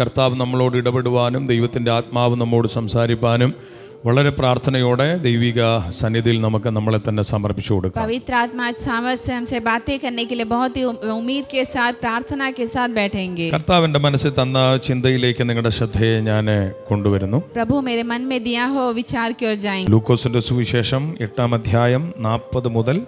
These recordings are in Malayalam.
കർത്താവ് നമ്മളോട് ഇടപെടുവാനും ദൈവത്തിൻ്റെ ആത്മാവ് നമ്മോട് സംസാരിപ്പാനും വളരെ പ്രാർത്ഥനയോടെ ദൈവിക സന്നിധിയിൽ നമുക്ക് നമ്മളെ തന്നെ സമർപ്പിച്ചു കൊടുക്കാം. पवित्र आत्मा सामर्थ से हमसे बातें करने के लिए बहुत ही उम्मीद के साथ प्रार्थना के साथ बैठेंगे. കർത്താവിന്റെ മനസ്സിൽ തന്ന ചിന്തയിലേക്ക് നിങ്ങളുടെ ശ്രദ്ധയെ ഞാൻ കൊണ്ടുവരുന്നു. प्रभु मेरे मन में दिया हो विचार की ओर जाएंगे. ലൂക്കോസിന്റെ സുവിശേഷം 8-ാം അധ്യായം 40 മുതൽ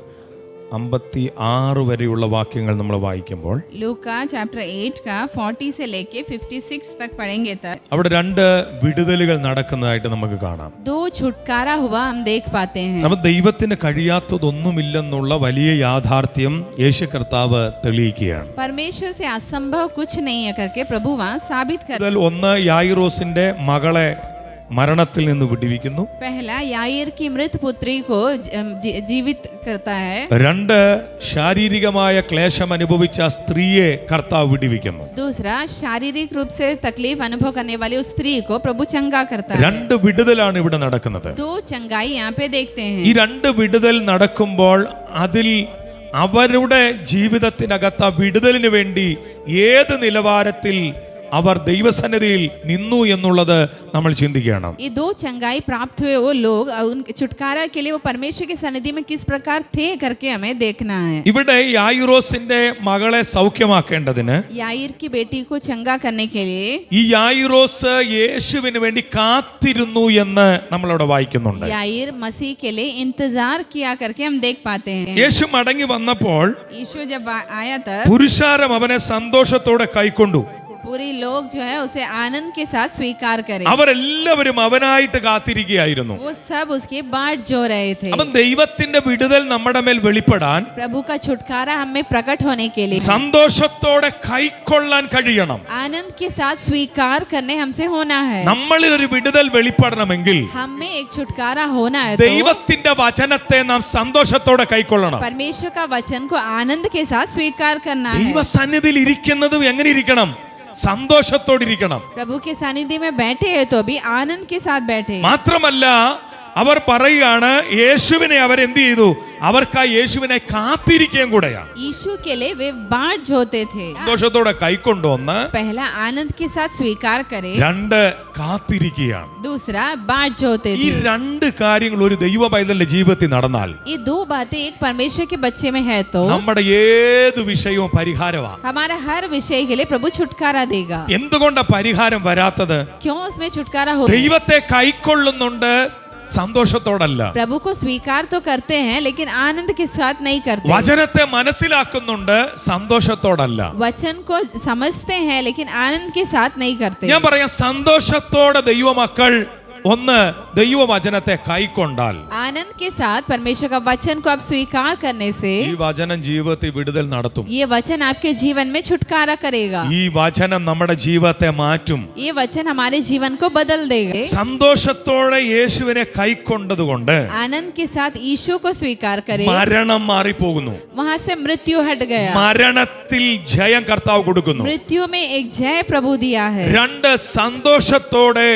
56 വരെയുള്ള വാക്യങ്ങൾ നമ്മൾ വായിക്കുമ്പോൾ लूका चैप्टर 8 का 40 से लेके 56 तक पढ़ेंगे तक അവിടെ രണ്ട് വിടുതലുകൾ നടക്കുന്നതായിട്ട് നമുക്ക് കാണാം. दो छुटकारा हुआ हम देख पाते हैं. നമ്മൾ ദൈവത്തിന് കഴിയാത്തതൊന്നുമില്ലെന്നുള്ള വലിയ യാഥാർത്ഥ്യം യേശു കർത്താവ് തെളിയിക്കുകയാണ്. परमेश्वर से असंभव कुछ नहीं है करके प्रभु वहां साबित कर. ഒന്ന് യായിറോസിന്റെ മകളെ മരണത്തിൽ നിന്ന് വിടുവിക്കുന്നു. पहला याईर की मृत पुत्री को जीवित करता है. രണ്ട് ശാരീരികമായ ക്ലേശം അനുഭവിച്ച സ്ത്രീയെ കർത്താവ് വിടുവിക്കുന്നു. दूसरा शारीरिक रूप से तकलीफ अनुभव करने वाली उस स्त्री को प्रभु चंगा करता है. രണ്ട് വിടുതലാണ് ഇവിടെ നടക്കുന്നത്. दो चंगाई यहाँ पे देखते हैं. ഈ രണ്ട് വിടുതൽ നടക്കുമ്പോൾ അതിൽ അവരുടെ ജീവിതത്തിനകത്ത് വിടുതലിന് വേണ്ടി ഏത് നിലവാരത്തിൽ അവർ ദൈവസന്നിധിയിൽ നിന്നു എന്നുള്ളത് നമ്മൾ ചിന്തിക്കണം. ये दो चंगाई प्राप्त हुए वो लोग उनके छुटकारा के लिए वो परमेश्वर की सन्निधि में किस प्रकार थे करके हमें देखना है. ഇവിടെ യായിറോസിന്റെ മകളെ സൗഖ്യമാക്കേണ്ടതിന് याईर की बेटी को चंगा करने के लिए ഈ യായിറോസ് യേശുവിന് വേണ്ടി കാത്തിരുന്നു എന്ന് നമ്മളവിടെ വായിക്കുന്നുണ്ട്. याईर मसीह के लिए इंतजार किया करके हम देख पाते हैं. യേശു മടങ്ങി വന്നപ്പോൾ यीशु जब आया था പുരുഷാരം അവനെ സന്തോഷത്തോടെ കൈക്കൊണ്ടു. पूरी लोग जो है उसे आनंद के साथ स्वीकार करें. അവരെല്ലാവരും അവനായിട്ട് കാത്തിരിക്കുകയായിരുന്നു. वो सब उसकी बाट जो रहे थे. അപ്പം ദൈവത്തിന്റെ വിടുതൽ നമ്മുടെ മേൽ വെളിപ്പെടാൻ प्रभु का छुटकारा हमें प्रकट होने के लिए സന്തോഷത്തോടെ കൈക്കൊള്ളാൻ കഴിയണം. आनंद के साथ स्वीकार करने हमसे होना है. നമ്മളിൽ ഒരു വിടുതൽ വെളിപ്പെടണമെങ്കിൽ हमें एक छुटकारा होना है. ദൈവത്തിന്റെ വചനത്തെ നാം സന്തോഷത്തോടെ കൈക്കൊള്ളണം. परमेश्वर का वचन को आनंद के साथ स्वीकार करना है. ദൈവസന്നിധിയിൽ ഇരിക്കുന്നതും എങ്ങനെ ഇരിക്കണം? സന്തോഷത്തോടെ ഇരിക്കണം. प्रभु के सानिध्य में बैठे हैं तो भी आनंद के साथ बैठे. മാത്രമല്ല അവർ പറയുകയാണ് യേശുവിനെ അവരെന്ത് ചെയ്തു? അവർക്കായി യേശുവിനെ കാത്തിരിക്കുകയും കൂടെയാണ്. यीशु के लिए वे बाट जोते थे. സന്തോഷത്തോടെ കൈക്കൊണ്ടുവന്ന് पहला आनंद के साथ स्वीकार करे. രണ്ട് കാത്തിരിക്കുകയാണ്. दूसरा बाट जोते ഈ थे. രണ്ട് കാര്യങ്ങൾ ഒരു ദൈവ പൈതലിന്റെ ജീവിതത്തിൽ നടന്നാൽ ये दो बातें एक परमेश्वर के बच्चे में है तो നമ്മുടെ ഏത് വിഷയവും പരിഹാരമാണ്. हमारा हर विषय के लिए प्रभु छुटकारा देगा. എന്തുകൊണ്ടാ പരിഹാരം വരാത്തത്? क्यों उसमें छुटकारा हो? ദൈവത്തെ കൈക്കൊള്ളുന്നുണ്ട്, സന്തോഷത്തോടല്ല. प्रभु को स्वीकार तो करते हैं लेकिन आनंद के साथ नहीं करते. വചനത്തെ മനസ്സിലാക്കുന്നുണ്ട്, സന്തോഷത്തോടല്ല. वचन को समझते हैं लेकिन आनंद के साथ नहीं करते. ഞാൻ പറയാം, സന്തോഷത്തോടെ ദൈവമക്കൾ ഒന്ന് ദൈവവചനത്തെ കൈക്കൊണ്ടാൽ आनंद के साथ परमेश्वर का वचन को आप स्वीकार करने से ഈ വചനം ജീവിതത്തിൽ വിടുതൽ നടത്തും. ये वचन आपके जीवन में छुटकारा करेगा. ഈ വചനം നമ്മുടെ ജീവിതത്തെ മാറ്റും. ये वचन हमारे जीवन को बदल देगा. സന്തോഷത്തോടെ യേശുവിനെ കൈക്കൊണ്ടതുകൊണ്ട് आनंद के साथ यीशु को स्वीकार करे. മരണം മാറിപ്പോകുന്നു. वहां से मृत्यु हट गया. മരണത്തിൽ ജയം കർത്താവ് കൊടുക്കുന്നു. मृत्यु में एक जय प्रभु दिया है. രണ്ട് സന്തോഷത്തോടെ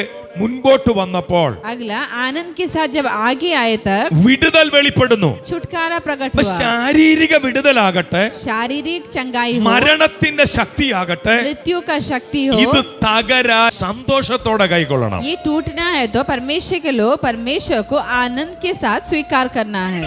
മുൻപോട്ട് വന്നപ്പോൾ अगला आनंद के साथ जब आगे आए तब വിടുതൽ വെളിപ്പെടുന്നു. छुटकारा प्रकट അപ്പൊ हुआ. ശാരീരിക വിടുതലാകട്ടെ, शारीरिक चंगाई हो, മരണത്തിന്റെ ശക്തിയാകട്ടെ, मृत्यु का शक्ति हो, ഇത് തകരാ സന്തോഷത്തോടെ കൈക്കൊള്ളണം. ये टूटना है तो परमेश्वर के लोग परमेश्वर को आनंद के साथ स्वीकार करना है.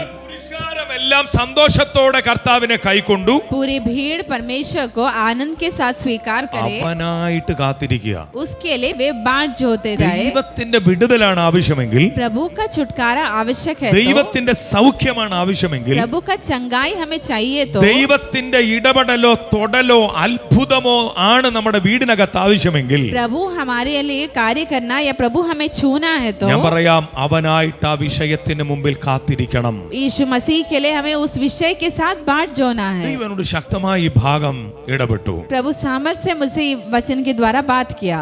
എല്ലാം സന്തോഷത്തോടെ കർത്താവിനെ കൈക്കൊണ്ടു. पूरी भीड़ परमेश्वर को आनंद के साथ स्वीकार करे. അവനായിട്ട് കാത്തിരിക്കുക. उसके लिए वे बाट जोते जाए. ദൈവത്തിന്റെ വിടുതലാണ് ആവശ്യമെങ്കിൽ, प्रभु का छुटकारा आवश्यक है तो, ദൈവത്തിന്റെ സൗഖ്യമാണ് ആവശ്യമെങ്കിൽ, प्रभु का चंगाई हमें चाहिए तो, ദൈവത്തിന്റെ ഇടപെടലോ തൊടലോ അത്ഭുതമോ ആണ് നമ്മുടെ വീടിനകത്ത് ആവശ്യമെങ്കിൽ, प्रभु हमारे लिए कार्य करना या प्रभु हमें छूना है तो ഞാൻ പറയാം, അവനായിട്ട് ആ വിഷയത്തിന് മുമ്പിൽ കാത്തിരിക്കണം. यीशु मसीह के लिए हमें उस विषय के साथ बाट जोना है. ദൈവനോട് ശക്തമായി ഈ ഭാഗം ഇടപെട്ടു. प्रभु सामर्थ्य से मुझे वचन के द्वारा बात किया.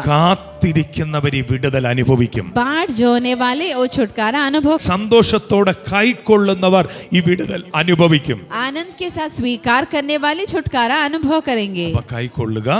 കാത്തിരിക്കുന്നവർ ഈ വിടുതൽ അനുഭവിക്കും. बाट जोने वाले वो छुटकारा अनुभव, സന്തോഷത്തോടെ കൈക്കൊള്ളുന്നവർ ഈ വിടുതൽ അനുഭവിക്കും. आनंद के साथ स्वीकार करने वाले छुटकारा अनुभव करेंगे. അപ്പൊ കൈക്കൊള്ളുക,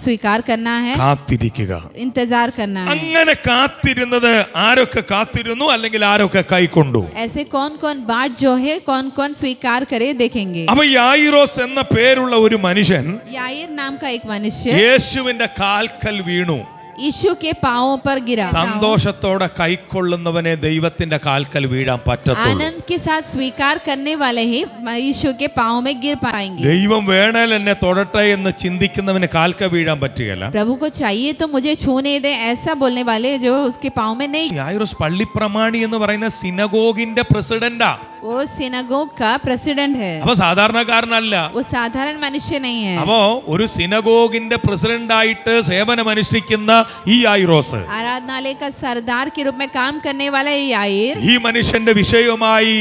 स्वीकार करना है, കാത്തിരിക്കുക. इंतजार करना है. അങ്ങനെ കാത്തിരുന്നത് ആരൊക്കെ കാത്തിരുന്നു, അല്ലെങ്കിൽ ആരൊക്കെ കൈക്കൊണ്ടു? ऐसे कौन कौन बाट जो है, कौन कौन स्वीकार करे देखेंगे. അപ്പൊ യായിറോസ് എന്ന പേരുള്ള ഒരു മനുഷ്യൻ याईर नाम का एक मनुष्य യേശുവിന്റെ കാൽക്കൽ വീണു. यीशु के पांवों पर गिरा. സന്തോഷത്തോടെ കൈക്കൊള്ളുന്നവനെ ദൈവത്തിന്റെ കാൽക്കൽ വീഴാൻ പറ്റത്തുള്ളൂ. आनंद के साथ स्वीकार करने वाले ही यीशु के पांवों में गिर पाएंगे. ദൈവം വേണേൽ എന്നെ തൊടട്ടെ എന്ന് ചിന്തിക്കുന്നവന് കാൽക്കൽ വീഴാൻ പറ്റുകയില്ല. प्रभु को चाहिए तो मुझे छूने दे, ऐसा बोलने वाले जो उसके पांव में नहीं. യായിറോസ് പള്ളിപ്രമാണി എന്ന് പറയുന്ന സിനഗോഗിന്റെ പ്രസിഡന്റാ. वो सिनागोग का प्रेसिडेंट है, അപ്പൊ സാധാരണക്കാരനല്ല. वो साधारण मनुष्य नहीं है. അപ്പോ ഒരു സിനഗോഗിന്റെ പ്രസിഡന്റ് ആയിട്ട് സേവനമനുഷ്ഠിക്കുന്ന ഈ യായിറോസ്, आराधनालय का सरदार के रूप में काम करने वाला ये याईर, ഈ മനുഷ്യന്റെ വിഷയവുമായി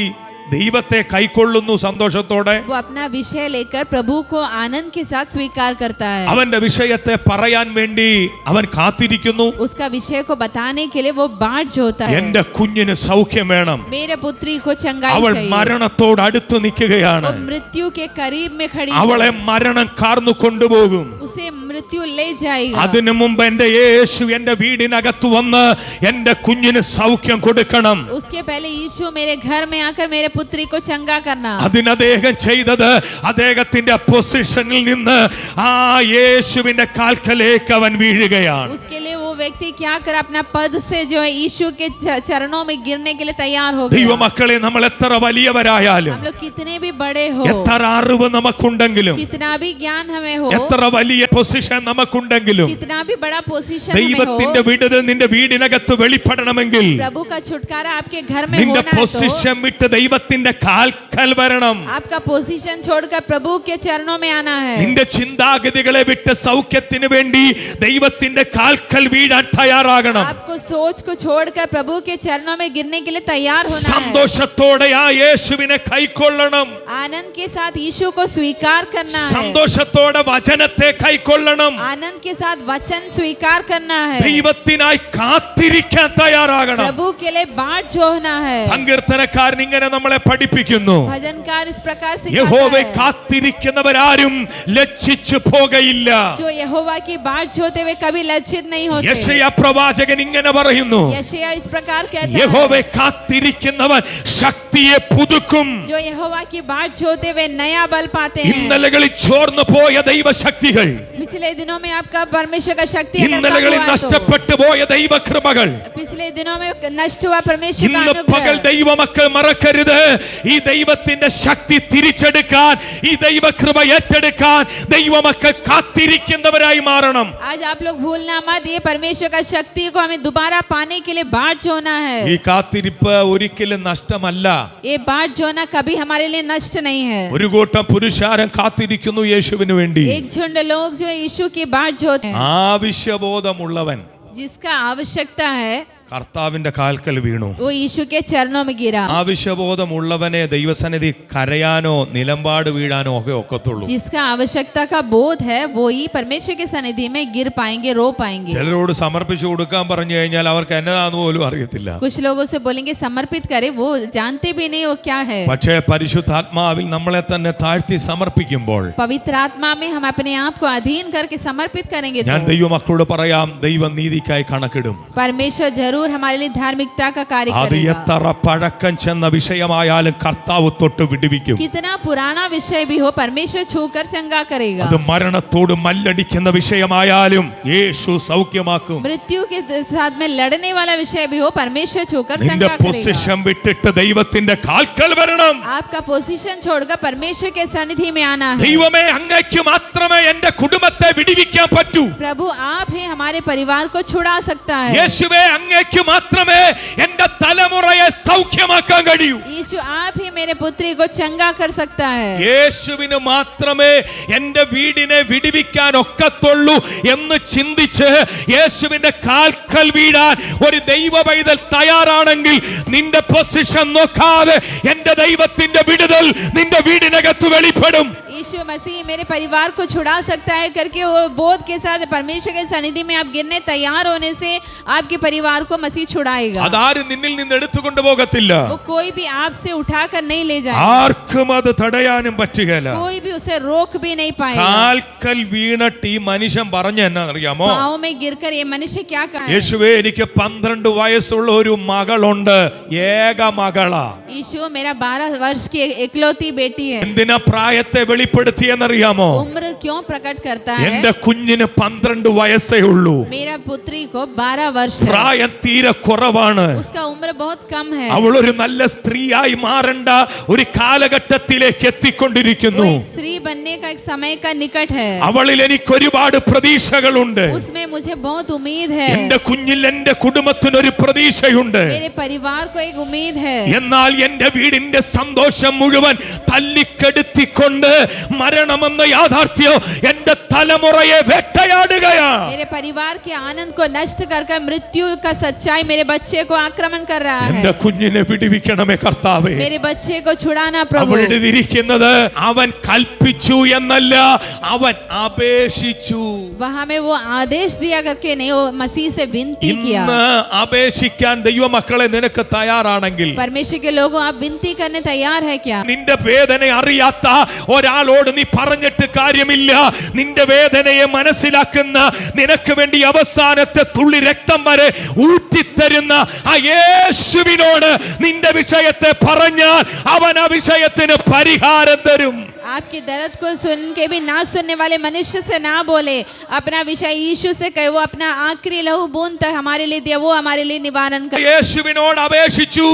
ദൈവത്തെ കൈക്കൊള്ളുന്നു സന്തോഷത്തോടെ. वो अपना विषय लेकर प्रभु को आनंद के साथ स्वीकार करता है. അവന്റെ വിഷയത്തെ പറയാൻ വേണ്ടി അവൻ കാത്തിരിക്കുന്നു. उसका विषय को बताने के लिए वो बाट जोता है. എന്റെ കുഞ്ഞിന് സൗഖ്യം വേണം. मेरे पुत्री को चंगाई അവൾ चाहिए. മരണത്തോട് അടുത്ത് നിൽക്കുകയാണ്. वो मृत्यु के करीब में खड़ी അവളെ മരണം കാർന്നു കൊണ്ടുപോകും. उसे मृत्यु ले जाएगा. അതിനു മുമ്പ് എന്റെ യേശു എന്റെ വീടിനകത്ത് വന്ന് എന്റെ കുഞ്ഞിന് സൗഖ്യം കൊടുക്കണം. उसके पहले यीशु मेरे घर में आकर मेरे पुत्री को चंगा करना. അതിന് അദ്ദേഹം ചെയ്തത്, അദ്ദേഹത്തിന്റെ പൊസിഷനിൽ നിന്ന് ആ യേശുവിന്റെ കാൽക്കലേക്ക് അവൻ വീഴുകയാണ്. उसके लिए वो व्यक्ति क्या कर अपना पद से जो है यीशु के चरणों में गिरने के लिए तैयार हो गया. ദൈവമക്കളെ, നമ്മൾ എത്ര വലിയവരായാലും, हम लोग कितने भी बड़े हो, എത്ര അറിവ് നമുക്കുണ്ടെങ്കിലും, कितना भी ज्ञान हमें हो, എത്ര വലിയ പൊസിഷൻ നമുക്കുണ്ടെങ്കിലും, कितना भी बड़ा पोजीशन में ദൈവത്തിന്റെ हो, വിടുതൽ നിന്റെ വീടിനകത്ത് വെളിപ്പെടണമെങ്കിൽ प्रभु का छुटकारा आपके घर में നിന്റെ होना है പൊസിഷൻ വിട്ട് ദൈവത്തിന്റെ കാൽക്കൽ വരണം. तो आपका पोजीशन छोड़कर प्रभु के चरणों में आना है. നിന്റെ ചിന്താഗതികളെ വിട്ട് സൗഖ്യത്തിന് വേണ്ടി ദൈവത്തിന്റെ കാൽക്കൽ വീഴാൻ തയ്യാറാകണം. आपको सोच को छोड़कर प्रभु के चरणों में गिरने के लिए तैयार होना है. സന്തോഷത്തോടെ ആ യേശുവിനെ കൈക്കൊള്ളണം. आनंद के साथ यीशु को स्वीकार करना है. സന്തോഷത്തോടെ വചനത്തെ കൈക്കൊള്ളണം. आनंद के साथ वचन स्वीकार करना है. ദൈവത്തിനായി കാത്തിരിക്കാൻ തയ്യാറാകണം. प्रभु के लिए बाट जोहना है. സങ്കീർത്തനക്കാരൻ ഇങ്ങനെ നമ്മളെ പഠിപ്പിക്കുന്നു, भजनकार इस प्रकार से യഹോവയെ കാത്തിരിക്കുന്നവരാരും ലജ്ജിച്ചു പോകയില്ല. जो यहोवा की बाट जोते हुए कभी लज्जित नहीं होते. യെശയ്യാ പ്രവാചകൻ ഇങ്ങനെ പറയുന്നു, यशायाह इस प्रकार कहता है, യഹോവയെ കാത്തിരിക്കുന്നവൻ ശക്തിയെ പുതുക്കും. जो यहोवा की बाट जोते हुए नया बल पाते हैं. ഇന്നലകളിൽ ചോർന്നു പോയ ദൈവശക്തികൾ, पिछले दिनों में आपका परमेश्वर का शक्ति अगर कम ഇന്നലകളിൽ हुआ तो, നഷ്ടപ്പെട്ടു പോയ ദൈവകൃപകൾ पिछले दिनों में नष्ट हुआ परमेश्वर का ഇന്ന് പകൽ अनुग्रह. ദൈവമക്കൾ മറക്കരുത്. ഈ ദൈവത്തിന്റെ ശക്തി തിരിച്ചെടുക്കാൻ, ഈ ദൈവകൃപ ഏറ്റെടുക്കാൻ ദൈവമക്കൾ കാത്തിരിക്കുന്നവരായി മാറണം. आज आप लोग भूलना मत, ये परमेश्वर का शक्ति को हमें दोबारा पाने के लिए बाट जोना है. ഈ കാത്തിരിപ്പ് ഒരിക്കലും നഷ്ടമല്ല. ये बाट जोना कभी हमारे लिए नष्ट नहीं है. ഒരു കൂട്ടം പുരുഷാരം കാത്തിരിക്കുന്നു യേശുവിന് വേണ്ടി. एक झुंड लोग जो यीशु की बाट जोते हैं, ആവശ്യബോധമുള്ളവൻ जिसका आवश्यकता है, കർത്താവിന്റെ കാൽക്കൽ വീണു. वो यीशु के चरणों में गिरा. ആവശ്യബോധമുള്ളവനെ ദൈവസന്നിധി കരയാനോ നിലമ്പാട് വീഴാനോ ഒക്കെ ഒക്കത്തുള്ളൂ. जिसका आवश्यकता का बोध है वो ही परमेश्वर के सन्निधि में गिर पाएंगे, रो पाएंगे. ചിലരോട് സമർപ്പിച്ചു കൊടുക്കാൻ പറഞ്ഞു കഴിഞ്ഞാൽ അവർക്ക് എന്നതാന്ന് പോലും അറിയത്തില്ല. कुछ लोगों से बोलेंगे समर्पित करें, वो जानते भी नहीं वो क्या है. പക്ഷേ പരിശുദ്ധാത്മാവിൽ നമ്മളെ തന്നെ താഴ്ത്തി സമർപ്പിക്കുമ്പോൾ पवित्र आत्मा में हम अपने आप को अधीन करके समर्पित करेंगे ഞാൻ तो ദൈവമക്കളോട് പറയാം, ദൈവം നീതിക്കായി കണക്കിടും. परमेश्वर जरूर हमारे लिए धार्मिकता का कार्य അത് करेगा. എത്ര പഴക്കം ചെന്ന വിഷയമായാലും കർത്താവ് തൊട്ട് വിടുവിക്കും. कितना पुराना विषय भी हो परमेश्वर छूकर चंगा करेगा. അത് മരണത്തോട് മല്ലടിക്കുന്ന വിഷയമായാലും യേശു സൗഖ്യമാക്കും. मृत्यु के साथ में लड़ने वाला विषय भी हो परमेश्वर छूकर നിന്റെ चंगा करेगा. പൊസിഷൻ വിട്ടിട്ട് ദൈവത്തിന്റെ കാൽക്കൽ വരണം. आपका पोजीशन छोड़कर परमेश्वर के सन्निधि में आना है. ദൈവമേ, അങ്ങേക്ക് മാത്രമേ എന്റെ കുടുംബത്തെ വിടുവിക്കാൻ പറ്റൂ. प्रभु आप ही हमारे परिवार को छुड़ा सकता है. യേശുവേ, അങ്ങേക്ക് മാത്രമേ എന്റെ തലമുറയെ സൗഖ്യമാക്കാൻ കഴിയൂ. यीशु आप ही मेरे पुत्री को चंगा कर सकता है. യേശുവിന് മാത്രമേ എന്റെ വീടിനെ വിടുവിക്കാൻ ഒക്കത്തുള്ളൂ എന്ന് ചിന്തിച്ച് യേശുവിന്റെ കാൽക്കൽ വീഴാൻ ഒരു ദൈവ പൈതൽ തയ്യാറാണെങ്കിൽ നിന്റെ പൊസിഷൻ നോക്കാതെ എന്റെ ദൈവത്തിന്റെ വിടുതൽ നിന്റെ വീടിനകത്ത് വെളിപ്പെടും. यीशु मसीह मेरे परिवार को छुड़ा सकता है करके वो बोध के साथ परमेश्वर के सनिधि में आप गिरने तैयार होने से आपके परिवार को मसीह छुड़ाएगा। അതാരും നിന്നിൽ നിന്ന് എടുത്തുകൊണ്ട് പോകത്തില്ല. वो कोई भी आपसे उठाकर नहीं ले जाएगा, ആർക്കും അത് തടയാനും പറ്റുകയില്ല. कोई भी उसे रोक भी नहीं पाएगा। കാൽക്കൽ വീണിട്ട് ഈ മനുഷ്യൻ പറഞ്ഞ എന്നാണെന്നറിയാമോ? पाँव में गिरकर ये मनुष्य क्या कहा? യേശുവേ എനിക്ക് 12 വയസ്സുള്ള ഒരു മകളുണ്ട്, ഏക മകളാ. यीशु मेरा 12 वर्ष की इकलौती बेटी है। എന്തിനാ പ്രായത്തെ വെളിപ്പെടുത്തിയെന്നറിയാമോ? उम्र क्यों प्रकट करता है? എന്റെ കുഞ്ഞിന് 12 വയസ്സേ ഉള്ളൂ. मेरा पुत्री को 12 वर्ष है, പ്രായം തീരെ കുറവാണ്. उसका उम्र बहुत कम है। അവൾ ഒരു നല്ല സ്ത്രീയായി മാറേണ്ട ഒരു കാലഘട്ടത്തിലേക്ക് എത്തിക്കൊണ്ടിരിക്കുന്നു. वो एक स्त्री बनने का एक समय का निकट है। അവളിൽ എനിക്ക് ഒരുപാട് പ്രതീക്ഷകളുണ്ട്. उसमें मुझे बहुत उम्मीद है। എന്റെ കുഞ്ഞിൽ എന്റെ കുടുംബത്തിന് ഒരു പ്രതീക്ഷയുണ്ട്. मेरे परिवार को एक उम्मीद है। എന്നാൽ എന്റെ വീടിന്റെ സന്തോഷം മുഴുവൻ തല്ലിക്കെടുത്തിക്കൊണ്ട് മരണമെന്ന യാഥാർത്ഥ്യം എന്റെ തലമുറയെ വേട്ടയാടുകയാണ്. मेरे परिवार के आनंद को नष्ट कर मृत्यु का सच्चाई मेरे बच्चे को आक्रमण कर रहा है। എന്റെ കുഞ്ഞിനെ വിടുവിക്കണമേ കർത്താവേ. मेरे बच्चे को छुड़ाना प्रभु। അവിടെ ഇരിക്കുന്നത് അവൻ കൽപ്പിച്ചു എന്നല്ല, അവൻ അപേക്ഷിച്ചു. वहां में वो आदेश दिया करके नहीं, वो मसीह से विनती किया। ഇന്ന് അപേക്ഷിക്കാൻ ദൈവമക്കളെ നിനക്ക് തയ്യാറാണെങ്കിൽ, परमेश्वर के लोगों आप विनती करने तैयार है क्या? നിന്റെ വേദന അറിയാത്ത ഒരാളോട് നീ പറഞ്ഞിട്ട് കാര്യമില്ല. നിന്റെ വേദനയെ മനസ്സിലാക്കുന്ന, നിനക്ക് വേണ്ടി അവസാനത്തെ തുള്ളി രക്തം വരെ ഊറ്റിത്തരുന്ന ആ യേശുവിനോട് നിന്റെ വിഷയത്തെ പറഞ്ഞാൽ അവൻ ആ വിഷയത്തിന് പരിഹാരം തരും. आपके दर्द को सुन के भी ना सुनने वाले मनुष्य से ना बोले, अपना विषय यीशु से कहे। वो अपना आखिरी लहू बूंद तक हमारे लिए दिया, वो हमारे लिए निवारण कर। യേശുവിനോട് അപേക്ഷിച്ചു.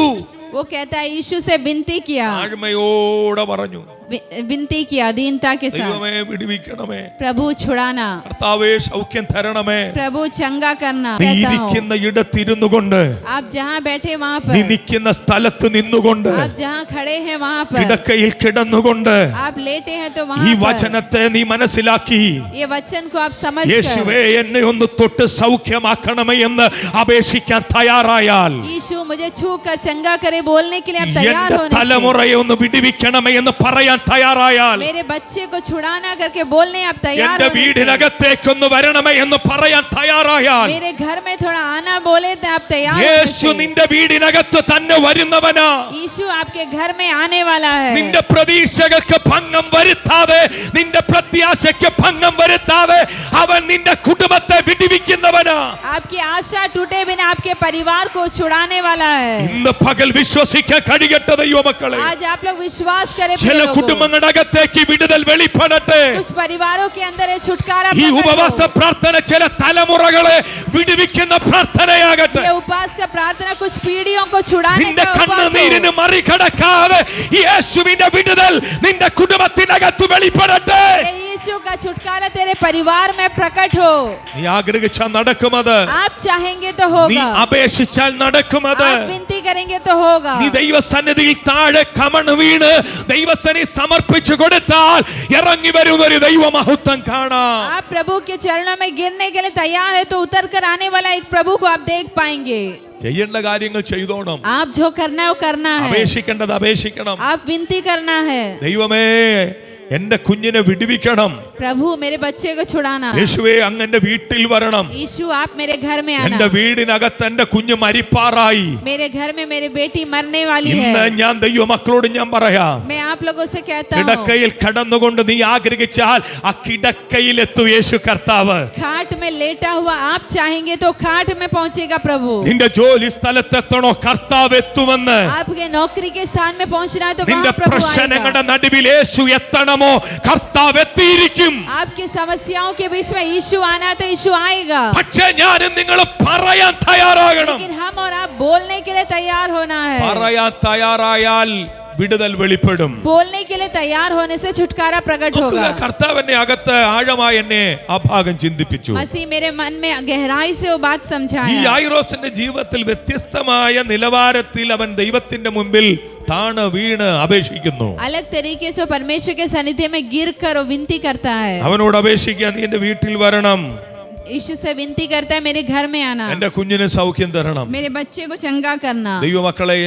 वो कहता है यीशु से विनती किया, താഴ്മയോടെ പറഞ്ഞു, विनती किया दीनता के साथ, ദൈവമേ വിടുവിക്കണമേ, प्रभु छुड़ाना, കർത്താവേ സൗഖ്യം തരണമേ. प्रभु चंगा करना। നീ कहता हूं, ഇരിക്കുന്ന ഇടത്തിരുന്നു കൊണ്ട്, आप जहाँ बैठे वहाँ നീ पर, നിൽക്കുന്ന സ്ഥലത്ത് നിന്നുകൊണ്ട്, आप जहाँ खड़े हैं वहाँ पर, കിടക്കയിൽ കിടന്നുകൊണ്ട് आप लेटे हैं तो ഈ वहाँ पर വചനത്തെ നീ മനസ്സിലാക്കി, ये वचन को आप समझ യേശുവേ എന്നെ ഒന്ന് തൊട്ട് സൗഖ്യമാക്കണമേ എന്ന് അപേക്ഷിക്കാൻ തയ്യാറായാൽ, यीशु मुझे छू कर चंगा करे बोलने के लिए आप तैयार എന്റെ होने से, തലമുറയെ ഒന്ന് വിടുവിക്കണമേ എന്ന് പറയാൻ തയ്യാറായാൽ, मेरे बच्चे को छुड़ाना करके बोलने आप तैयार എന്റെ होने से, വീടിനകത്തേക്കൊന്ന് വരണമേ എന്ന് പറയാൻ തയ്യാറായാൽ, मेरे घर में थोड़ा आना बोले तो आप तैयार होने യേശു से, നിന്റെ വീടിനകത്ത് തന്നെ വരുന്നവനാ. यीशु आपके घर में आने वाला है। നിന്റെ പ്രതീക്ഷകൾക്ക് ഭംഗം വരുത്താതെ, നിന്റെ പ്രത്യാശയ്ക്ക് ഭംഗം വരുത്താതെ അവൻ നിന്റെ കുടുംബത്തെ വിടുവിക്കുന്നവനാ. आपकी आशा टूटे बिना आपके परिवार को छुड़ाने वाला है। ഇന്ന് പകൽ വിശ്വസിക്കാൻ കഴിയട്ടെ ദൈവമക്കളെ. आज आप लोग विश्वास करें, ചില प्रिय लोगों। കുടുംബങ്ങളുടെ അകത്തേക്ക് വിടുതൽ വെളിപ്പെടട്ടെ. कुछ परिवारों के अंदर ये छुटकारा ഈ प्रकट ഉപവാസ हो। പ്രാർത്ഥന ചില തലമുറകളെ വിടുവിക്കുന്ന പ്രാർത്ഥനയാകട്ടെ. ये उपवास का प्रार्थना कुछ पीढ़ियों को छुड़ाने നിന്റെ का उपवास കണ്ണുനീരിന് हो। മറികടക്കാതെ യേശുവിന്റെ വിടുതൽ നിന്റെ കുടുംബത്തിനകത്ത് വെളിപ്പെടട്ടെ. ये यीशु का छुटकारा तेरे परिवार में प्रकट हो। നീ ആഗ്രഹിച്ചാൽ നടക്കുമത്. आप चाहेंगे तो നീ होगा, അപേക്ഷിച്ചാൽ നടക്കുമത്. आप विनती करेंगे तो होगा। നീ ദൈവസന്നിധിയിൽ താഴെ കമണ് വീണ് ദൈവസന്നിധി സമർപ്പിച്ചു കൊടുത്താൽ ഇറങ്ങി വരുന്ന ഒരു ദൈവമഹത്വം കാണാം. आप प्रभु के चरणों में गिरने के लिए तैयार है तो उतर कर आने वाला एक प्रभु को आप देख पाएंगे। ചെയ്യേണ്ട കാര്യങ്ങൾ ചെയ്തോണം. आप जो करना है वो करना है, അപേക്ഷിക്കേണ്ടത് അപേക്ഷിക്കണം. आप विनती करना है। ദൈവമേ എന്റെ കുഞ്ഞിനെ വിടുവിക്കണം. प्रभु मेरे बच्चे को छुड़ाना। യേശുവേ അങ്ങ് എന്റെ വീട്ടിൽ വരണം. यीशु आप मेरे घर में എന്റെ आना। വീടിനകത്ത് എന്റെ കുഞ്ഞ് മരിപ്പാറായി. मेरे घर में मेरी बेटी मरने वाली ഇന്ന് है। ഞാൻ ദൈവമക്കളോട് ഞാൻ പറയാം, मैं आप लोगों से कहता हूँ, കിടക്കയിൽ കടന്നുകൊണ്ട് നീ ആഗ്രഹിച്ചാൽ ആ കിടക്കയിൽ എത്തും യേശു കർത്താവ്. खाट में लेटा हुआ आप चाहेंगे तो खाट में पहुंचेगा प्रभु। നിന്റെ ജോലി സ്ഥലത്തെത്തണോ കർത്താവ് എത്തുമെന്ന്. आपके नौकरी के स्थान में पहुंचना है तो നിന്റെ वहाँ प्रभु आएगा। പ്രശ്നങ്ങളുടെ നടുവിൽ യേശു എത്തണമോ കർത്താവ് എത്തിയിരിക്കും. आपकी समस्याओं के बीच में यीशु आना है तो यीशु आएगा। പക്ഷേ ഞാനും നിങ്ങൾ പറയാൻ തയ്യാറാകണം. लेकिन हम और आप बोलने के लिए तैयार होना है। പറയാൻ തയ്യാറായാൽ വിടുതൽ വെളിപ്പെടും. बोलने के लिए तैयार होने से छुटकारा प्रकट होगा। കർത്താവ് എന്നെ അകത്ത് ആഴമായി എന്നെ ആ ഭാഗം ചിന്തിപ്പിച്ചു. मसीह मेरे मन में गहराई से वो बात ഈ समझाया। യായിറോസിന്റെ ജീവിതത്തിൽ വ്യത്യസ്തമായ നിലവാരത്തിൽ അവൻ ദൈവത്തിന്റെ മുമ്പിൽ താണ വീണ് അപേക്ഷിക്കുന്നു. अलग तरीके से परमेश्वर के सानिध्य में गिर कर वो विनती करता है। അവനോട് അപേക്ഷിക്കുക, നീ എന്റെ വീട്ടിൽ വരണം, यीशु से विनती करता है मेरे घर में आना, എന്റെ കുഞ്ഞിന് സൗഖ്യം തരണം. मेरे बच्चे को चंगा करना। ദൈവമക്കളെ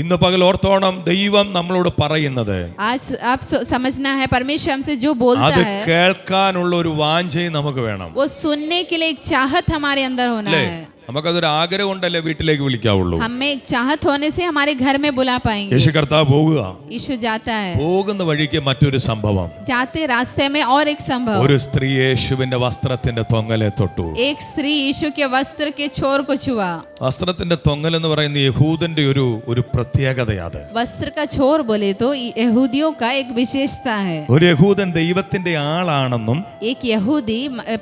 ഇന്ന് പകൽ ഓർത്തോണം, ദൈവം നമ്മളോട് പറയുന്നത് आज आप समझना है परमेश्वर हमसे जो बोलता അത് है കേൾക്കാനുള്ള ഒരു വാഞ്ചയും നമുക്ക് വേണം. वो सुनने के लिए एक चाहत हमारे अंदर होना അല്ലേ? है. നമുക്കതൊരു ആഗ്രഹം കൊണ്ടല്ലേ വീട്ടിലേക്ക് വിളിക്കാവുള്ളൂ. हमें एक चाहत होने से हमारे घर में बुला पाएंगे. യേശു കർത്താവ് പോകുക, यीशु जाता है, പോകുന്ന വഴിക്ക് മറ്റൊരു സംഭവം. जाते रास्ते में और एक संभव, ഒരു സ്ത്രീ യേശുവിന്റെ വസ്ത്രത്തിന്റെ തൊങ്ങലെ തൊട്ടു. एक स्त्री यीशु के वस्त्र के छोर को छुआ. വസ്ത്രത്തിന്റെ തൊങ്ങൽ എന്ന് പറയുന്ന യഹൂദന്റെ ഒരു പ്രത്യേകതയാണ്. वस्त्र का छोर बोले तो यहूदियों का एक विशेषता है. ഒരു യഹൂദൻ ദൈവത്തിന്റെ ആളാണെന്നും एक यहूदी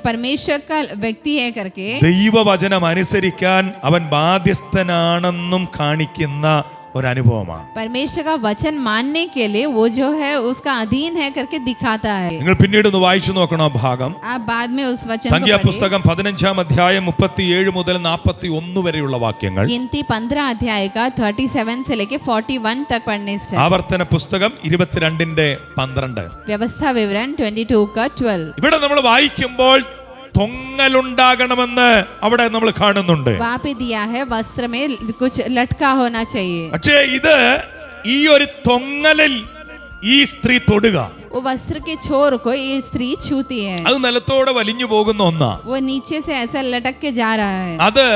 परमेश्वर का व्यक्ति है करके ദൈവവചനം അനുസരിക്കാൻ അവൻ ബാധ്യസ്ഥനാണെന്നും കാണിക്കുന്ന ഒരു അനുഭവമാണ്. परमेश्वर का वचन मानने के लिए वो जो है उसका अधीन है करके दिखाता है. നിങ്ങൾ പിന്നീട് ഒന്ന് വായിച്ചു നോക്കണം ആ ഭാഗം. आप बाद में उस वचन को സംഖ്യാപുസ്തകം 15 അധ്യായം 37 മുതൽ 41 വരെയുള്ള വാക്യങ്ങൾ. गिनती 15 अध्याय का 37 से लेके 41 तक पढ़ने से. ആവർത്തന പുസ്തകം 22:12. व्यवस्था विवरण 22 का 12. ഇവിടെ നമ്മൾ വായിക്കുമ്പോൾ തൊങ്ങലുണ്ടാകണമെന്ന് അവിടെ നമ്മൾ കാണുന്നുണ്ട്. वहाँ पे दिया है वस्त्र में कुछ लटका होना चाहिए. പക്ഷേ ഇത് ഈ ഒരു തൊങ്ങലിൽ ഈ സ്ത്രീ തൊടുക, वो वस्त्र के छोर को ये स्त्री छूती है. അത് നിലത്തോടെ വലിഞ്ഞു പോകുന്ന ഒന്നാ. वो नीचे से ऐसा लटक के जा रहा है. അത്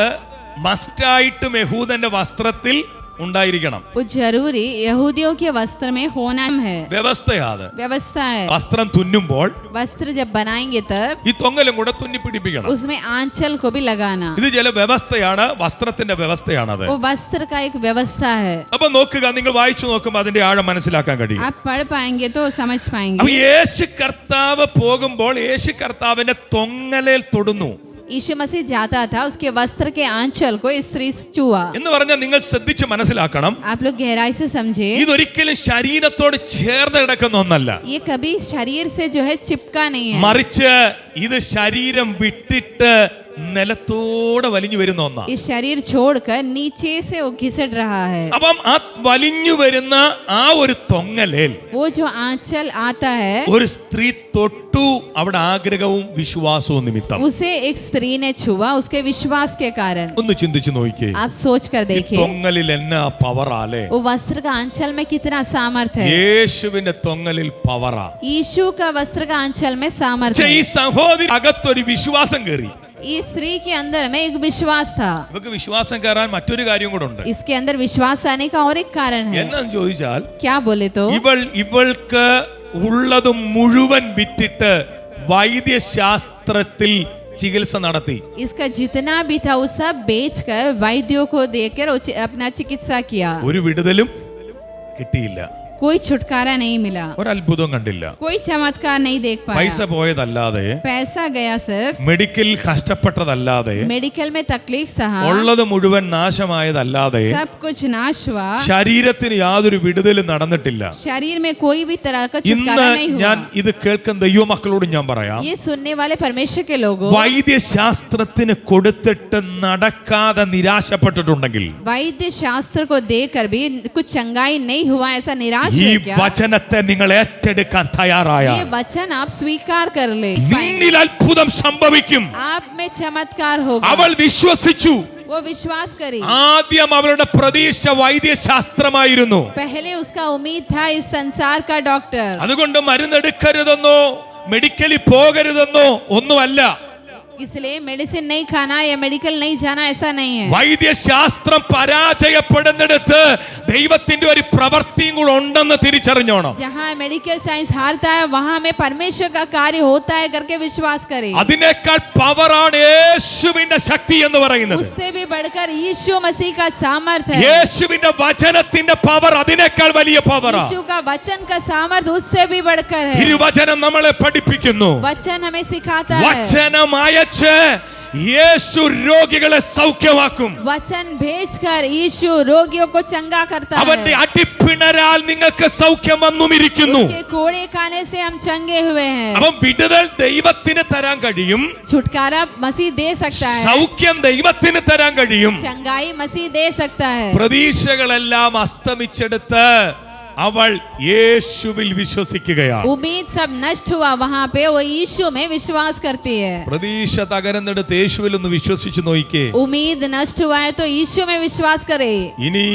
മസ്റ്റായിട്ടും യഹൂദന്റെ വസ്ത്രത്തിൽ ഉണ്ടായിരിക്കണം. वो जरूरी यहूदियों के वस्त्र में होना है. വ്യവസ്ഥയാണ്. व्यवस्था है. വസ്ത്രം തുന്നുമ്പോൾ वस्त्र जब बनाएंगे तब ഈ തൊങ്ങലും കൂടെ തുന്നി പിടിപ്പിക്കണം. उसमें आंचल को भी लगाना. ഇത് ചില വ്യവസ്ഥയാണ്, വസ്ത്രത്തിന്റെ വ്യവസ്ഥയാണത്. वो वस्त्र का एक व्यवस्था है. അപ്പൊ നോക്കുക, നിങ്ങൾ വായിച്ചു നോക്കുമ്പോൾ അതിന്റെ ആഴം മനസ്സിലാക്കാൻ കഴിയും. आप पढ़ पाएंगे तो समझ അപ്പൊ पाएंगे. യേശു കർത്താവ് പോകുമ്പോൾ യേശു കർത്താവിന്റെ തൊങ്ങലിൽ തൊടുന്നു यीशु मसीह जाता था, उसके वस्त्र के आंचल को स्त्री छुआ. എന്ന് പറഞ്ഞാൽ നിങ്ങൾ ശ്രദ്ധിച്ച് മനസ്സിലാക്കണം, आप लोग गहराई से समझे, ഇതൊരിക്കലും ശരീരത്തോട് ചേർന്ന് കിടക്കുന്ന ഒന്നല്ല. ये कभी शरीर से जो है चिपका नहीं है. മറിച്ച് ഇത് ശരീരം വിട്ടിട്ട് നിലത്തോടെ വലിഞ്ഞു വരുന്ന ഒന്നാ. ये शरीर छोड़कर नीचे से वो घिसट रहा है. അപ്പം ആ വലിഞ്ഞു വരുന്ന ആ ഒരു തൊങ്ങലേൽ वो जो आंचल आता है ഒരു സ്ത്രീ തൊട്ടു, അവിടെ ആഗ്രഹവും വിശ്വാസവും നിമിത്തം. उसे एक स्त्री ने छुआ उसके विश्वास के कारण. ഒന്ന് ചിന്തിച്ചു നോക്കിയേ, आप सोच कर ഈ देखिए, തൊങ്ങലിൽ എന്നാ പവറാലേ. वो वस्त्र का आंचल में कितना सामर्थ्य है. യേശുവിന്റെ തൊങ്ങലിൽ പവറാ. यीशु का वस्त्र का आंचल में सामर्थ्य ഈ है. സഹോദരി അകത്തൊരു വിശ്വാസം കയറി. ये स्त्री के अंदर में एक विश्वास था. ഇവക്ക് വിശ്വാസം കയറാൻ മറ്റൊരു കാര്യം കൂടെ ഉണ്ട്. इसके अंदर विश्वास आने का और एक कारण है. എന്നാന്ന് ചോദിച്ചാൽ, क्या बोले तो ഇവൾക്ക് ഉള്ളത് മുഴുവൻ വിറ്റിട്ട് വൈദ്യശാസ്ത്രത്തിൽ ചികിത്സ നടത്തി. इसका जितना भी था वो सब बेचकर वैद्यों को देकर अपना चिकित्सा किया. ഒരു വിടുതലും കിട്ടിയില്ല, कोई छुटकारा नहीं मिला, ഒരു അത്ഭുതം കണ്ടില്ല. कोई चमत्कार नहीं देख പൈസ पाया. പോയതല്ലാതെ, पैसा गया सिर्फ, മെഡിക്കൽ കഷ്ടപ്പെട്ടതല്ലാതെ, मेडिकल में तकलीफ सहा, ഉള്ളത് മുഴുവൻ നാശമായതല്ലാതെ सब कुछ नाश हुआ. ശരീരത്തിന് യാതൊരു വിടുതലും നടന്നിട്ടില്ല. शरीर में कोई भी तरह का ഇന്ന് छुटकारा नहीं ഞാൻ हुआ. ഇത് കേൾക്കുന്ന ദൈവമക്കളോട് ഞാൻ പറയാം, ये सुनने वाले परमेश्वर के लोगों, വൈദ്യശാസ്ത്രത്തിന് കൊടുത്തിട്ട് നടക്കാതെ നിരാശപ്പെട്ടിട്ടുണ്ടെങ്കിൽ, वैद्य शास्त्र को देकर भी कुछ चंगाई नहीं हुआ, ऐसा निराश ഈ है क्या? വചനത്തെ നിങ്ങൾ ഏറ്റെടുക്കാൻ തയ്യാറായ ये वचन आप स्वीकार कर ले, നിന്നിൽ അത്ഭുതം സംഭവിക്കും. आप में चमत्कार होगा. അവൾ വിശ്വസിച്ചു. वो विश्वास करी. ആദ്യം അവളുടെ പ്രതീക്ഷ വൈദ്യശാസ്ത്രമായിരുന്നു. पहले उसका उम्मीद था इस संसार का डॉक्टर. അതുകൊണ്ട് മരുന്നെടുക്കരുതെന്നോ മെഡിക്കലിൽ പോകരുതെന്നോ ഒന്നുമല്ല. इसलिए मेडिसिन नहीं खाना या मेडिकल नहीं जाना ऐसा नहीं है. വൈദ്യശാസ്ത്രം പരാജയപ്പെടുന്നിടത്ത് ദൈവത്തിന്റെ ഒരു പ്രവൃത്തിയും കൂടെ ഉണ്ടെന്ന് തിരിച്ചറിഞ്ഞോണം. जहाँ मेडिकल साइंस हारता है वहाँ में परमेश्वर का कार्य होता है करके विश्वास करे. അതിനേക്കാൾ പവറാണ് യേശുവിന്റെ ശക്തി എന്ന് പറയുന്നത്. उससे भी बढ़कर यीशु मसीह का सामर्थ्य है. യേശുവിന്റെ വചനത്തിന്റെ പവർ അതിനേക്കാൾ വലിയ പവറാ. यीशु का वचन का सामर्थ्य उससे भी बढ़कर है. തിരുവചനം നമ്മളെ പഠിപ്പിക്കുന്നു. वचन हमें सिखाता है. വചനമായ യേശു രോഗികളെ സൗഖ്യമാക്കും. वचन भेजकर यीशु रोगियों को चंगा करता അവന്റെ है. അടിപ്പിണരാൽ നിങ്ങൾക്ക് സൗഖ്യം വന്നുമിരിക്കുന്നു. उसके कोड़े खाने से हम चंगे हुए हैं. അവൻ വിടുതൽ ദൈവത്തിന് തരാൻ കഴിയും, छुटकारा मसीह दे सकता है, സൗഖ്യം ദൈവത്തിന് തരാൻ കഴിയും. चंगाई मसीह दे सकता है. പ്രതീക്ഷകളെല്ലാം അസ്തമിച്ചെടുത്ത് അവൾ യേശുവിൽ വിശ്വസിക്കുകയാണ്. उम्मीद सब नष्ट हुआ, वहाँ पे वो यीशु में विश्वास करती है. പ്രതീക്ഷ തകരുന്നിടത്ത് യേശുവിൽ ഒന്ന് വിശ്വസിച്ചു നോക്കിക്കേ. उम्मीद नष्ट हुआ है तो यीशु में विश्वास करे. ഇനി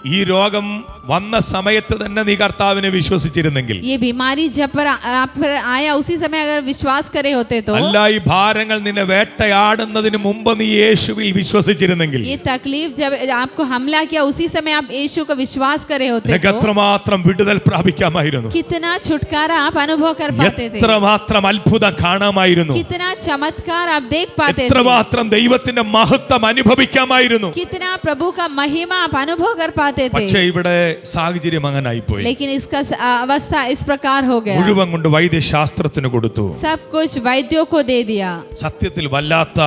ഈ രോഗം വന്ന സമയത്ത് തന്നെ നീ കർത്താവിനെ വിശ്വസിച്ചിരുന്നെങ്കിൽ, ये बीमारी जब पर आप पर आया उसी समय अगर विश्वास करे होते तो, അല്ല ഈ ഭാരങ്ങൾ നിന്നെ വേട്ടയാടുന്നതിന് മുമ്പ് നീ യേശുവിൽ വിശ്വസിച്ചിരുന്നെങ്കിൽ, ये तकलीफ जब आपको हमला किया उसी समय आप यीशु को विश्वास करे होते നിനക്ക് तो, എത്രമാത്രം വിടുതൽ പ്രാപിക്കാമായിരുന്നു, कितना छुटकारा आप अनुभव कर पाते थे, എത്രമാത്രം അത്ഭുതം കാണാമായിരുന്നു, कितना चमत्कार आप देख पाते थे, എത്രമാത്രം ദൈവത്തിന്റെ മഹത്വം അനുഭവിക്കാമായിരുന്നു. कितना प्रभु का महिमा आप अनुभव कर पाते थे. പക്ഷേ ഇവിടെ സാഹചര്യം അങ്ങനായി പോയി. लेकिन इसका अवस्था इस प्रकार हो गया, മുഴുവൻ കൊണ്ട് വൈദ്യശാസ്ത്രത്തിന് കൊടുത്തു. सब कुछ वैद्यों को दे दिया. സത്യത്തിൽ വല്ലാത്ത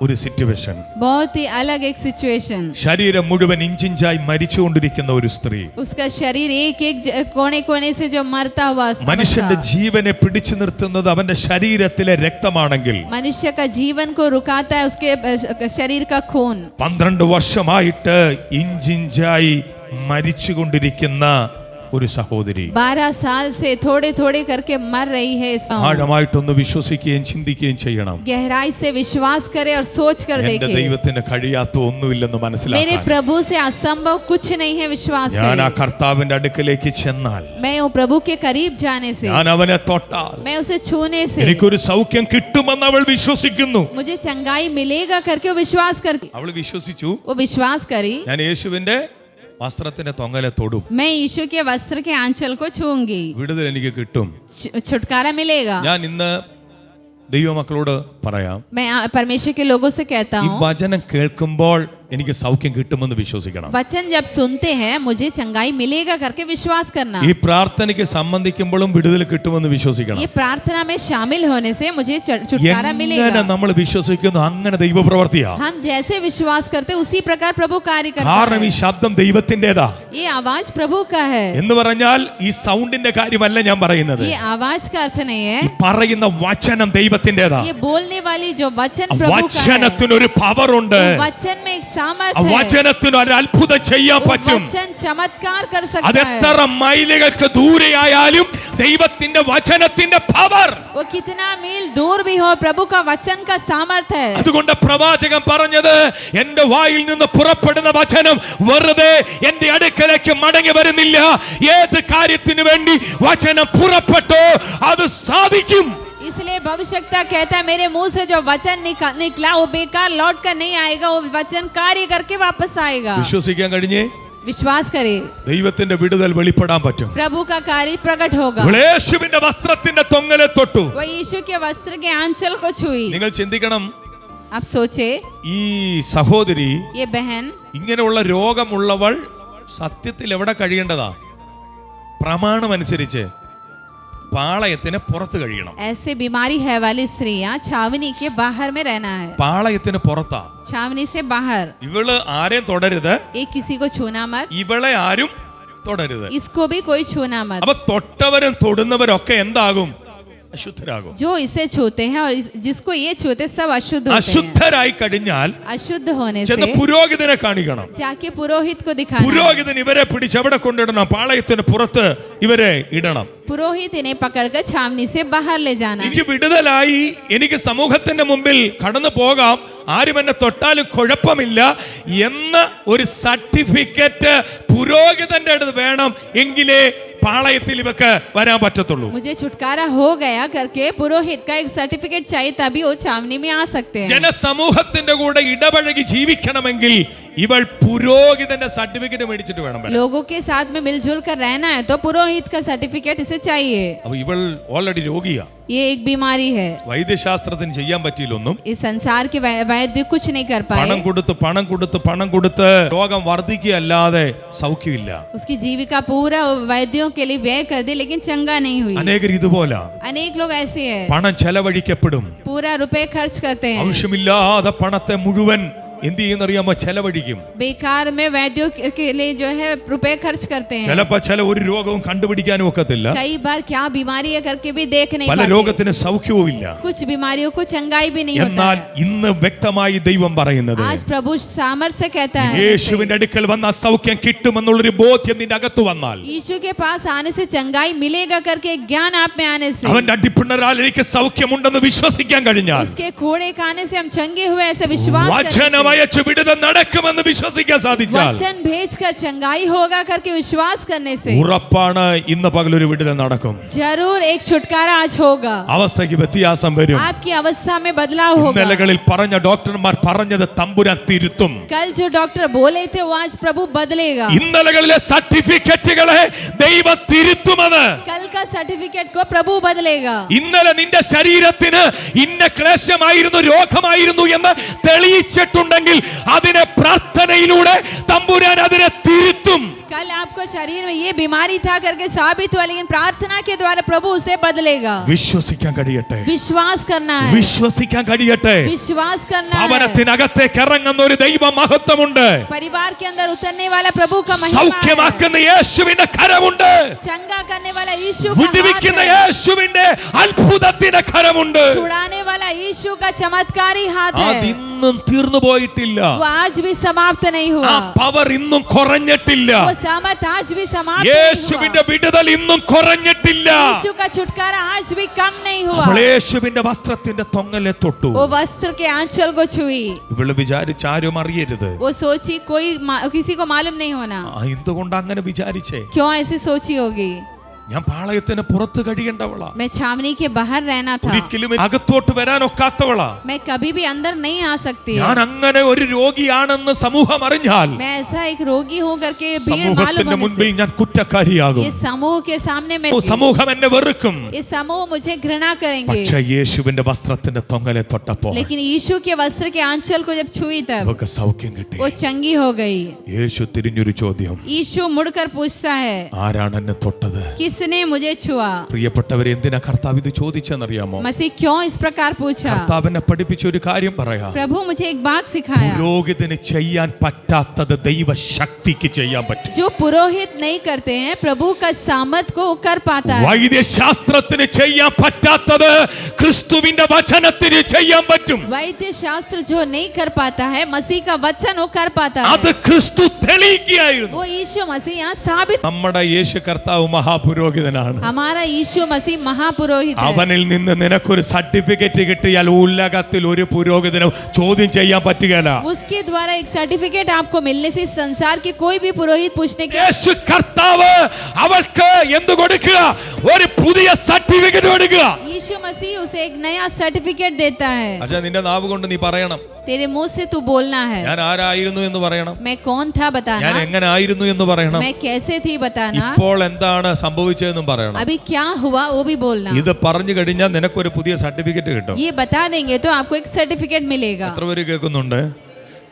ഒരു സിറ്റുവേഷൻ. बहुत ही अलग एक सिचुएशन. ശരീരം മുഴുവൻ ഇഞ്ചിഞ്ചായി മരിച്ചുകൊണ്ടിരിക്കുന്ന ഒരു സ്ത്രീ, उसका शरीर एक एक कोने कोने से जो मरता हुआ മനുഷ്യന്റെ ജീവനെ പിടിച്ചു നിർത്തുന്നത് അവന്റെ ശരീരത്തിലെ രക്തമാണെങ്കിൽ, मनुष्य का जीवन को रुकाता है उसके शरीर का खून. 12 വർഷമായിട്ട് ഇഞ്ചിഞ്ചായി മരിച്ചുകൊണ്ടിരിക്കുന്ന ഒരു സഹോദരി 12 साल से थोड़े थोड़े करके मर रही है. ആഴമായിട്ടൊന്ന് വിശ്വസിക്കുകയും ചിന്തിക്കുകയും ചെയ്യണം. गहराई से विश्वास करे और सोच कर എന്റെ देखे, ദൈവത്തിന് കഴിയാത്ത ഒന്നുമില്ലെന്ന് मेरे മനസ്സിലാക്കാൻ प्रभु से असंभव कुछ नहीं है. विश्वास ഞാൻ ആ करे, കർത്താവിന്റെ അടുക്കലേക്ക് ചെന്നാൽ, मैं वो प्रभु के करीब जाने से, ഞാൻ അവനെ തൊട്ടാൽ मैं उसे छूने से എനിക്കൊരു സൗഖ്യം കിട്ടുമെന്ന് അവൾ വിശ്വസിക്കുന്നു. मुझे चंगाई मिलेगा करके वो विश्वास करती. അവൾ വിശ്വസിച്ചു, वो विश्वास करी, ഞാൻ യേശുവിന്റെ വസ്ത്രത്തിന്റെ തൊങ്ങലെ തൊടും, मैं यीशु के वस्त्र के आंचल को छूंगी, വിടുതൽ എനിക്ക് കിട്ടും. छुटकारा मिलेगा. ഞാൻ ഇന്ന് ദൈവമക്കളോട് പറയാം, मैं परमेश्वर के लोगों से कहता ഈ हूँ, വചനം കേൾക്കുമ്പോൾ എനിക്ക് സൗഖ്യം കിട്ടുമെന്ന് വിശ്വസിക്കണം. वचन जब सुनते हैं मुझे चंगाई मिलेगा करके विश्वास करना. ഈ പ്രാർത്ഥനയ്ക്ക് സംബന്ധിക്കുമ്പോഴും വിടുതൽ കിട്ടുമെന്ന് വിശ്വസിക്കണം. ये प्रार्थना में शामिल होने से मुझे छुटकारा എങ്ങനെ मिलेगा. നമ്മൾ വിശ്വസിക്കുന്നു അങ്ങനെ ദൈവപ്രവൃത്തിയാ. हम जैसे विश्वास करते उसी प्रकार प्रभु कार्य करता കാരണം ഈ है. ശബ്ദം ദൈവത്തിൻ്റെതാ ये आवाज प्रभु का है. എന്ന് പറഞ്ഞാൽ ഈ സൗണ്ടിന്റെ കാര്യമല്ല ഞാൻ പറയുന്നത്, ये आवाज का अर्थ नहीं है, ഈ പറയുന്ന വചനം ദൈവത്തിൻ്റെതാ. ये बोलने वाली जो वचन प्रभु का है. വചനത്തിനൊരു പവർ ഉണ്ട്. वचन में एक सामर्थ ആ है. വചനത്തിന് ഒരു അത്ഭുതം ചെയ്യാൻ वो പറ്റും. वचन चमत्कार कर सकता है. അതെത്ര മൈലുകൾക്ക് ദൂരെയായാലും ദൈവത്തിന്റെ വചനത്തിന്റെ പവർ. वो कितना मील दूर भी हो, प्रभु का वचन का सामर्थ है. അതുകൊണ്ട് പ്രവാചകൻ പറഞ്ഞത്, എന്റെ വായിൽ നിന്ന് പുറപ്പെടുന്ന വചനം വെറുതെ എന്റെ അടുക്കലേക്ക് മടങ്ങി വരുന്നില്ല. ഏത് കാര്യത്തിനു വേണ്ടി വചനം പുറപ്പെട്ടോ അത് സാധിക്കും. इसलिए भविष्यता कहता है, मेरे मुंह से जो वचन निकला वो बेकार लौट कर नहीं आएगा, वो वचन कार्य करके वापस आएगा. വിശ്വസിക്കാൻ കഴിഞ്ഞേ विश्वास करे, ദൈവത്തിന്റെ വിടുതൽ വെളിപ്പെടാൻ പറ്റും. प्रभु का कार्य प्रकट होगा. യേശുവിന്റെ വസ്ത്രത്തിന്റെ തൊങ്ങലെ തൊട്ടു. वो यीशु के वस्त्र के आंचल को छुई. നിങ്ങൾ ചിന്തിക്കണം, आप सोचे, ഈ സഹോദരി ये बहन ഇങ്ങനെയുള്ള രോഗമുള്ളവൾ സത്യത്തിൽ എവിടെ കഴിയേണ്ടതാ? പ്രമാണമനുസരിച്ച് പാളയത്തിന് പുറത്ത് കഴിയണം. ऐसे बीमारी है वाली स्त्रियां छावनी के बाहर में रहना है. പാളയത്തിന് പുറത്താ. छावनी से बाहर. ഇവള് ആരെയും തൊടരുത്, ये किसी को छूना मत, ഇവളെ ആരും തൊടരുത്. इसको भी कोई छूना मत. അപ്പൊ തൊട്ടവരും തൊടുന്നവരൊക്കെ എന്താകും? അശുദ്ധരാകും. जो इसे छूते हैं और जिसको ये छूते सब अशुद्ध होते हैं. അശുദ്ധരായി കഴിഞ്ഞാൽ अशुद्ध होने ചെന്ന് से പുരോഹിതനെ കാണിക്കണം. जाके पुरोहित को दिखाना. പുരോഹിതൻ ഇവരെ പിടിച്ച് എവിടെ കൊണ്ടിടണം? പാളയത്തിന് പുറത്ത് ഇവരെ ഇടണം. पुरोहित इन्हें पकड़कर छावनी से बाहर ले जाना. എനിക്ക് വിടുതലായി, എനിക്ക് സമൂഹത്തിന്റെ മുമ്പിൽ കടന്നു പോകാം, ആരും എന്നെ തൊട്ടാലും കുഴപ്പമില്ല എന്ന ഒരു സർട്ടിഫിക്കറ്റ് പുരോഹിതന്റെ അടുത്ത് വേണം, എങ്കിലേ പാളയത്തിൽ ഇവക്ക് വരാൻ പറ്റത്തുള്ളൂ. मुझे छुटकारा हो गया करके पुरोहित का एक सर्टिफिकेट चाहिए, तभी वो छावनी में आ सकते हैं. ജനസമൂഹത്തിന്റെ കൂടെ ഇടപഴകി ജീവിക്കണമെങ്കിൽ ഇവൾ പുരോഹിതന്റെ സർട്ടിഫിക്കറ്റ് മേടിച്ചിട്ട് വേണം വരാൻ. लोगों के साथ में मिलजुल कर रहना है तो पुरोहित का सर्टिफिकेट इसे चाहिए. അപ്പൊ ഇവൾ ഓൾറെഡി രോഗിയാ. ये एक बीमारी है. വൈദ്യശാസ്ത്രത്തിന് ചെയ്യാൻ പറ്റിയില്ലൊന്നും. इस संसार के वैद्य कुछ नहीं कर पाए. പണം കൊടുത്ത് രോഗം വർദ്ധിക്കുകയല്ലാതെ സൗഖ്യമില്ല. उसकी जीविका पूरा वैद्यों के लिए व्यय कर दी, लेकिन चंगा नहीं हुई. അനേകർ ഇതുപോലെ अनेक लोग ऐसे हैं, പണം ചെലവഴിക്കപ്പെടും. पूरा रुपए खर्च करते हैं. ആവശ്യമില്ലാതെ പണത്തെ മുഴുവൻ എന്ത് ചെയ്യുന്നറിയാമോ? ചെലവഴിക്കും. बेकार में वैद्यों के लिए जो है रुपए खर्च करते हैं. ചിലപ്പോ ഒരു രോഗവും കണ്ടുപിടിക്കാനും ഒക്കത്തില്ല. कई बार क्या बीमारी है करके भी देख नहीं പല पाते. രോഗത്തിന് സൗഖ്യവും ഇല്ല. कुछ बीमारियों को चंगाई भी नहीं होता എന്നാൽ है. ഇന്ന് വ്യക്തമായി ദൈവം പറയുന്നത്, आज प्रभु सामर्थ से कहता है, യേശുവിന്റെ അടുക്കൽ വന്ന സൗഖ്യം കിട്ടുമെന്നുള്ളൊരു ബോധ്യം നിന്റെ അകത്ത് വന്നാൽ, यीशु के पास आने से चंगाई मिलेगा करके एक ज्ञान आप में आने से, അവന്റെ അടിപ്പിണരാൽ എനിക്ക് സൗഖ്യമുണ്ടെന്ന് വിശ്വസിക്കാൻ കഴിഞ്ഞാൽ, उसके कोड़े खाने से हम चंगे हुए ऐसे विश्वास करने से, അയച്ച് വിടുതൽ നടക്കുമെന്ന് വിശ്വസിക്കാൻ സാധിച്ചാൽ, वचन भेजकर चंगाई होगा करके विश्वास करने से ഉറപ്പാണ് ഇന്ന് പകലൊരു വിടുതൽ നടക്കും. जरूर एक छुटकारा आज होगा. അവസ്ഥയ്ക്ക് വ്യത്യാസം വരും. आपकी अवस्था में बदलाव होगा. ഇന്നലകളിൽ പറഞ്ഞ ഡോക്ടർമാർ പറഞ്ഞത് തമ്പുരാൻ തിരുത്തും. कल जो डॉक्टर बोले थे वो आज प्रभु बदलेगा. ഇന്നലകളിലെ സർട്ടിഫിക്കറ്റുകളെ ദൈവം തിരുത്തുമെന്ന്. कल का सर्टिफिकेट को प्रभु बदलेगा. ഇന്നലെ നിന്റെ ശരീരത്തിന് ഇന്ന ക്ലേശമായിരുന്നു, രോഗമായിരുന്നു എന്ന് തെളിയിച്ചിട്ടുണ്ടെങ്കിൽ അതിനെ പ്രാർത്ഥനയിലൂടെ തമ്പുരാൻ അതിനെ തിരുത്തും. कल आपको शरीर में ये बीमारी था करके साबित हुआ, लेकिन प्रार्थना के द्वारा प्रभु उसे बदलेगा. വിശ്വസിക്കാൻ കഴിയട്ടെ. विश्वास करना है. വിശ്വസിക്കാൻ കഴിയട്ടെ. विश्वास करना है. ഭവനത്തിനകത്തേക്ക് ഇറങ്ങുന്ന ഒരു ദൈവ മഹത്വമുണ്ട്. परिवार के अंदर उतरने वाला प्रभु का महिमा है. സൗഖ്യമാക്കുന്ന യേശുവിന്റെ കരമുണ്ട്. चंगा करने वाला यीशु का हाथ വിടുവിക്കുന്ന है. യേശുവിന്റെ അത്ഭുതത്തിന്റെ കരമുണ്ട്. छुड़ाने वाला यीशु का चमत्कारी हाथ है. അതിന്നും തീർന്നു പോയിട്ടില്ല. वो आज भी समाप्त नहीं ആ हुआ. പവർ ഇന്നും കുറഞ്ഞിട്ടില്ല. वो सामर्थ आज भी समाप्त नहीं യേശുവിന്റെ हुआ. വിടുതൽ ഇന്നും കുറഞ്ഞിട്ടില്ല. यीशु का छुटकारा आज भी कम नहीं हुआ. അവൾ യേശുവിന്റെ വസ്ത്രത്തിന്റെ തൊങ്ങലെ തൊട്ടു. वो वस्त्र के आंचल को छुई. ഇവള് വിചാരിച്ച ആരും അറിയരുത്. वो सोची कोई किसी को मालूम नहीं होना. എന്തുകൊണ്ട് അങ്ങനെ വിചാരിച്ചേ? क्यों ऐसी सोची होगी? ഞാൻ പാളയത്തിന് പുറത്ത് കഴിയേണ്ടവളാ. मैं छावनी के बाहर रहना था. ഒരിക്കലും അകത്തോട്ട് വരാൻ ഒക്കാത്തവളാ. मैं कभी भी अंदर नहीं आ सकती. ഞാൻ അങ്ങനെ ഒരു രോഗിയാണെന്ന് സമൂഹം അറിഞ്ഞാൽ मैं ऐसा एक रोगी हूँ करके भीड़ मालूम സമൂഹത്തിന്റെ മുൻപിൽ होने ഞാൻ കുറ്റക്കാരിയാകും. से ये समूह के सामने मैं സമൂഹം എന്നെ വെറുക്കും. ये समूह मुझे घृणा करेंगे. പക്ഷേ യേശുവിന്റെ വസ്ത്രത്തിന്റെ തൊങ്ങലെ തൊട്ടപ്പോൾ लेकिन यीशु के वस्त्र के आंचल को जब छुई तब അവൾക്ക് സൗഖ്യം കിട്ടി. वो चंगी हो गई. യേശു തിരിഞ്ഞൊരു ചോദ്യം, यीशु मुड़कर पूछता है, ആരാണ് എന്നെ തൊട്ടത്? किसने मुझे छुआ? പ്രിയപ്പെട്ടവരെ, എന്തിനാ കർത്താവ് ഇത് ചോദിച്ചെന്നറിയാമോ? मसीह क्यों इस प्रकार पूछा? കർത്താവിനെ പഠിപ്പിച്ച ഒരു കാര്യം പറയാം. प्रभु मुझे एक बात सिखाया. പുരോഹിതന് ചെയ്യാൻ പറ്റാത്തത് ദൈവശക്തിക്ക് ചെയ്യാൻ പറ്റും. जो पुरोहित नहीं करते हैं प्रभु का सामर्थ को कर पाता है. വൈദ്യശാസ്ത്രത്തിന് ചെയ്യാൻ പറ്റാത്തത് ക്രിസ്തുവിന്റെ വചനത്തിന് ചെയ്യാൻ പറ്റും. वैद्य शास्त्र जो नहीं कर पाता है मसीह का वचन वो कर पाता അത് है. ക്രിസ്തു തെളിയിക്കുകയായിരുന്നു. वो यीशु मसीह यहाँ साबित. നമ്മുടെ യേശു കർത്താവ് മഹാപുരോഹിതനാണ്. हमारा यीशु मसीह महापुरोहित है. അവനിൽ നിന്ന് നിനക്കൊരു സർട്ടിഫിക്കറ്റ് കിട്ടിയാൽ ഉലകത്തിൽ ഒരു പുരോഹിതനും ചോദ്യം ചെയ്യാൻ പറ്റുകയില്ല. उसके द्वारा एक सर्टिफिकेट आपको मिलने से संसार के कोई भी पुरोहित पूछने के യേശു കർത്താവ് അവൾക്ക് എന്ത് കൊടുക്കുക? ഒരു പുതിയ സർട്ടിഫിക്കറ്റ് കൊടുക്കുക. यीशु मसीह उसे एक नया सर्टिफिकेट देता है. പക്ഷേ നിന്റെ നാവ് കൊണ്ട് നീ പറയണം, तेरे मुंह से तू बोलना है. ഞാൻ ആരായിരുന്നു എന്ന് പറയണം. मैं कौन था ഞാൻ बताना. എങ്ങനെ ആയിരുന്നു എന്ന് പറയണം. मैं कैसे थी बताना. ഇപ്പോൾ എന്താണ് സംഭവിച്ചതെന്നും പറയണം. अभी क्या हुआ वो भी बोलना. ഇത് പറഞ്ഞു കഴിഞ്ഞാൽ നിനക്കൊരു പുതിയ സർട്ടിഫിക്കറ്റ് കിട്ടും. ये बता देंगे तो आपको एक सर्टिफिकेट मिलेगा. എത്ര പേര് കേൾക്കുന്നുണ്ട്?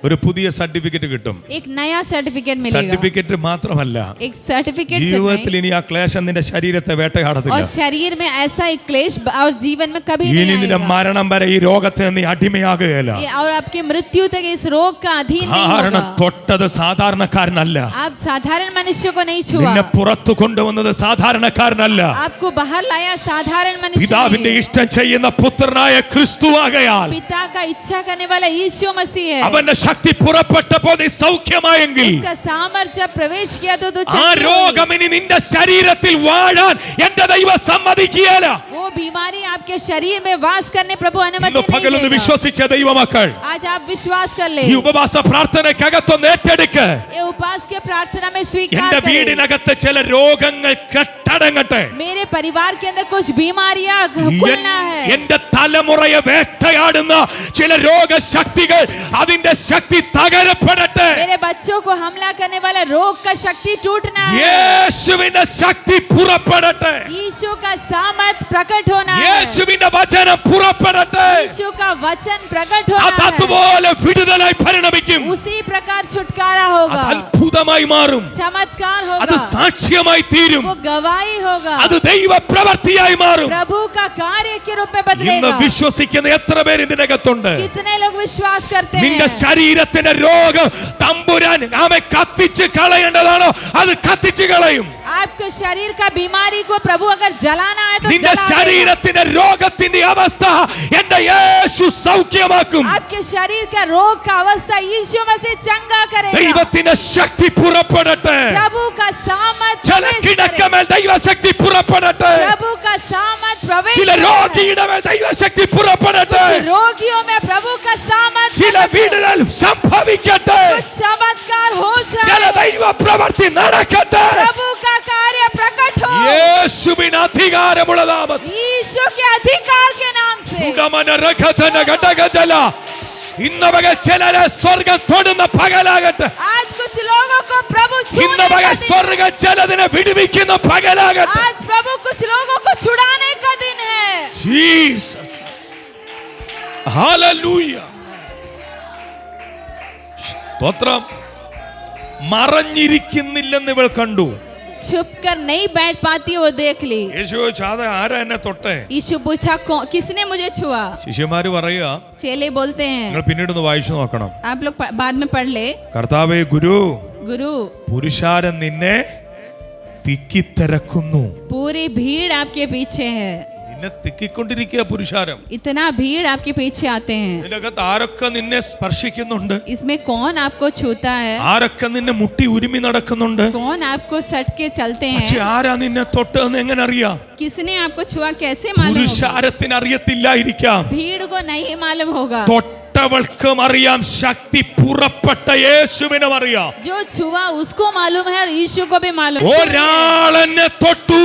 ഒരു പുതിയ സർട്ടിഫിക്കറ്റ് കിട്ടും. एक नया सर्टिफिकेट मिलेगा. സർട്ടിഫിക്കറ്റ് മാത്രമല്ല, एक सर्टिफिकेट से ജീവിതത്തിൽ नहीं, ഇനി ആ ക്ലേശം നിന്റെ ശരീരത്തെ വേട്ടയാടത്തില്ല. और शरीर में ऐसा एक क्लेश और जीवन में कभी ഇനി नहीं നിന്റെ आएगा. മരണം വരെ ഈ രോഗത്തെ നീ അടിമയാകുകയില്ല. और आपके मृत्यु तक इस रोग का अधीन नहीं കാരണം होगा. തൊട്ടത് സാധാരണക്കാരനല്ല. आप साधारण मनुष्य को नहीं छुआ. നിന്നെ പുറത്തു കൊണ്ടുവന്നത് സാധാരണക്കാരനല്ല. आपको बाहर लाया साधारण मनुष्य പിതാവിന്റെ नहीं. ഇഷ്ടം ചെയ്യുന്ന പുത്രനായ ക്രിസ്തുവാകയാൽ पिता का इच्छा करने वाला यीशु मसीह है. അവന്റെ ശക്തി പുറപ്പെട്ടപ്പോൾ നീ സൗഖ്യമായെങ്കിൽ उसका सामर्थ्य जब प्रवेश किया तो तू ആ चंगी हुई. രോഗം ഇനി നിന്റെ ശരീരത്തിൽ വാഴാൻ എന്റെ ദൈവം സമ്മതിക്കുകയില്ല. वो बीमारी आपके शरीर में वास करने प्रभु ഇന്ന് अनुमति പകലൊന്ന് नहीं देगा. വിശ്വസിച്ച ദൈവമക്കൾ, आज आप विश्वास कर ले. ഈ ഉപവാസ പ്രാർത്ഥനയ്ക്കകത്തൊന്ന് ഏറ്റെടുക്ക്. ये उपास के प्रार्थना में स्वीकार എന്റെ करें. വീടിനകത്ത് ചില രോഗങ്ങൾ കെട്ടടങ്ങട്ടെ. मेरे परिवार के अंदर कुछ बीमारियां खुलना है. എന്റെ തലമുറയെ വേട്ടയാടുന്ന ചില രോഗശക്തികൾ അതിന്റെ ശക്തി തകരപ്പെടട്ടെ. मेरे बच्चों को हमला करने वाला रोग का शक्ति टूटना है. യേശുവിന്റെ ശക്തി പുറപ്പെടട്ടെ. यीशु का सामर्थ प्रकट होना है. യേശുവിന്റെ വചനം പുറപ്പെടട്ടെ. यीशु का वचन प्रकट അത് होना है. അതുപോലെ വിടുതലായി പരിണമിക്കും. उसी प्रकार छुटकारा അത് होगा. അത്ഭുതമായി മാറും. चमत्कार അത് होगा. സാക്ഷ്യമായി തീരും. वो गवाही होगा. അത് ദൈവ പ്രവൃത്തിയായി മാറും. प्रभु का कार्य के रूप में ഇന്ന് बदलेगा. വിശ്വസിക്കുന്ന എത്ര പേര് ഇതിനകത്തുണ്ട്? कितने लोग विश्वास करते നിന്റെ हैं? ശരീരത്തിന്റെ രോഗം തമ്പുരാൻ ആമെ കത്തിച്ച് കളയേണ്ടതാണോ? അത് കത്തിച്ച് കളയും. आपके शरीर का बीमारी को प्रभु अगर जलाना है तो നിന്റെ जला देगा. ശരീരത്തിന്റെ രോഗത്തിന്റെ അവസ്ഥ എന്റെ യേശു സൗഖ്യമാക്കും. आपके शरीर का रोग का अवस्था यीशु मसीह चंगा करेगा. ദൈവത്തിന്റെ ശക്തി പുറപ്പെടട്ടെ. प्रभु का सामर्थ ചില प्रवेश കിടക്കമേൽ करे. ദൈവശക്തി പുറപ്പെടട്ടെ. प्रभु का सामर्थ प्रवेश ചില करे. രോഗിയുടെ മേൽ ദൈവശക്തി പുറപ്പെടട്ടെ. कुछ रोगियों में प्रभु का सामर्थ ചില വിടുതൽ സംഭവിക്കട്ടെ, कुछ चमत्कार हो ചില जाए, ദൈവ പ്രവൃത്തി നടക്കട്ടെ. प्रभु का कार्य प्रकट हो യേശുവിൻ അധികാരമുള്ള നാമത്തിൽ यीशु के अधिकार के नाम से। സുഗമന രഘതന ഘടകജല. ഇന്ന് പകൽ ചിലരെ സ്വർഗ്ഗം തൊടുന്ന പകലാകട്ടെ. आज कुछ लोगों को प्रभु ഇന്ന് छूने പകൽ का दिन, സ്വർഗ്ഗ ജലതിനെ വിടുവിക്കുന്ന പകലാകട്ടെ. आज प्रभु कुछ लोगों को छुड़ाने का दिन है। Jesus, hallelujah. സ്തോത്രം. മറഞ്ഞിരിക്കുന്നില്ലെന്ന് ഇവൾ കണ്ടു. छुप कर नहीं बैठ पाती, वो देख ली। യേശു ചോദിച്ചു, ആരാ എന്നെ തൊട്ടേ? यीशु पूछा, किसने मुझे छुआ? ശിഷ്യന്മാര് പറയുക, चेले बोलते നിങ്ങൾ हैं, പിന്നീട് ഒന്ന് വായിച്ചു നോക്കണം. आप लोग बाद में पढ़ ले। കർത്താവേ, ഗുരു, गुरु, പുരുഷാരം നിന്നെ തിക്കിത്തിരക്കുന്നു. पूरी भीड़ आपके पीछे है, നിന്നെ തിക്കിക്കൊണ്ടിരിക്കുക പുരുഷാരം. इतना भीड़ आपके पीछे आते हैं। ഇതിനകത്ത് ആരൊക്കെ നിന്നെ സ്പർശിക്കുന്നുണ്ട്? इसमें कौन आपको छूता है, ആരൊക്കെ നിന്നെ മുട്ടി ഉരുമി നടക്കുന്നുണ്ട്? कौन आपको सट के चलते പക്ഷെ हैं? ആരാ നിന്നെ തൊട്ടെന്ന് എങ്ങനെ അറിയാം? किसने आपको छुआ कैसे मालूम होगा? പുരുഷാരത്തിന് അറിയത്തില്ലായിരിക്കാം, भीड़ को नहीं मालूम होगा। തൊട്ടവൾക്കും അറിയാം, ശക്തി പുറപ്പെട്ട യേശുവിനും അറിയാം. जो छुआ उसको मालूम है और यीशु को भी मालूम है। ഒരാളെന്നെ തൊട്ടു.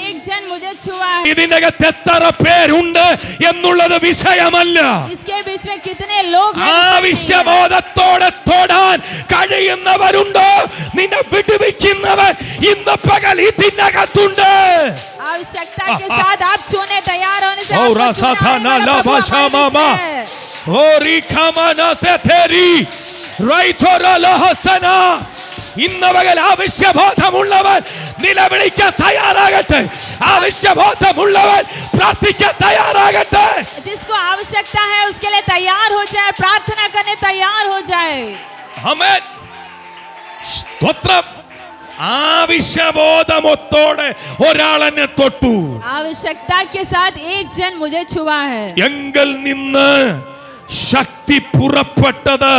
एक जन मुझे छुआ है। ഇതിനകത്ത് എത്ര പേരുണ്ട് എന്നുള്ളത് വിഷയമല്ല. इसके बीच में कितने लोग हैं, ആവശ്യബോധത്തോടെ തൊടാൻ കഴിയുന്നവരുണ്ടോ? നിന്നെ വിടുവിക്കുന്നവൻ ഇന്ന് പകൽ ഇതിനകത്തുണ്ട്. आवश्यकता के साथ आप छूने तैयार होने से ओ आपको रासा था छुड़ाने ना वाला ला प्रभु भाषा हमारे बीच मामा. है। ഓ റിഖമന സെതേരി റൈതോറലഹസന. ഇന്ന് പകൽ ആവശ്യബോധമുള്ളവൻ നിലവിളിക്കാൻ തയ്യാറാകട്ടെ. ആവശ്യബോധമുള്ളവൻ പ്രാർത്ഥിക്കാൻ തയ്യാറാകട്ടെ. जिसको आवश्यकता है उसके लिए तैयार हो जाए, प्रार्थना करने तैयार हो जाए। ആമേൻ. സ്തോത്രം. ആവശ്യബോധമൊത്തോടെ ഒരാളെന്നെ തൊട്ടു. आवश्यकता के साथ एक जन मुझे छुआ है। എങ്കിൽ നിന്ന് ശക്തി പുറപ്പെട്ടത്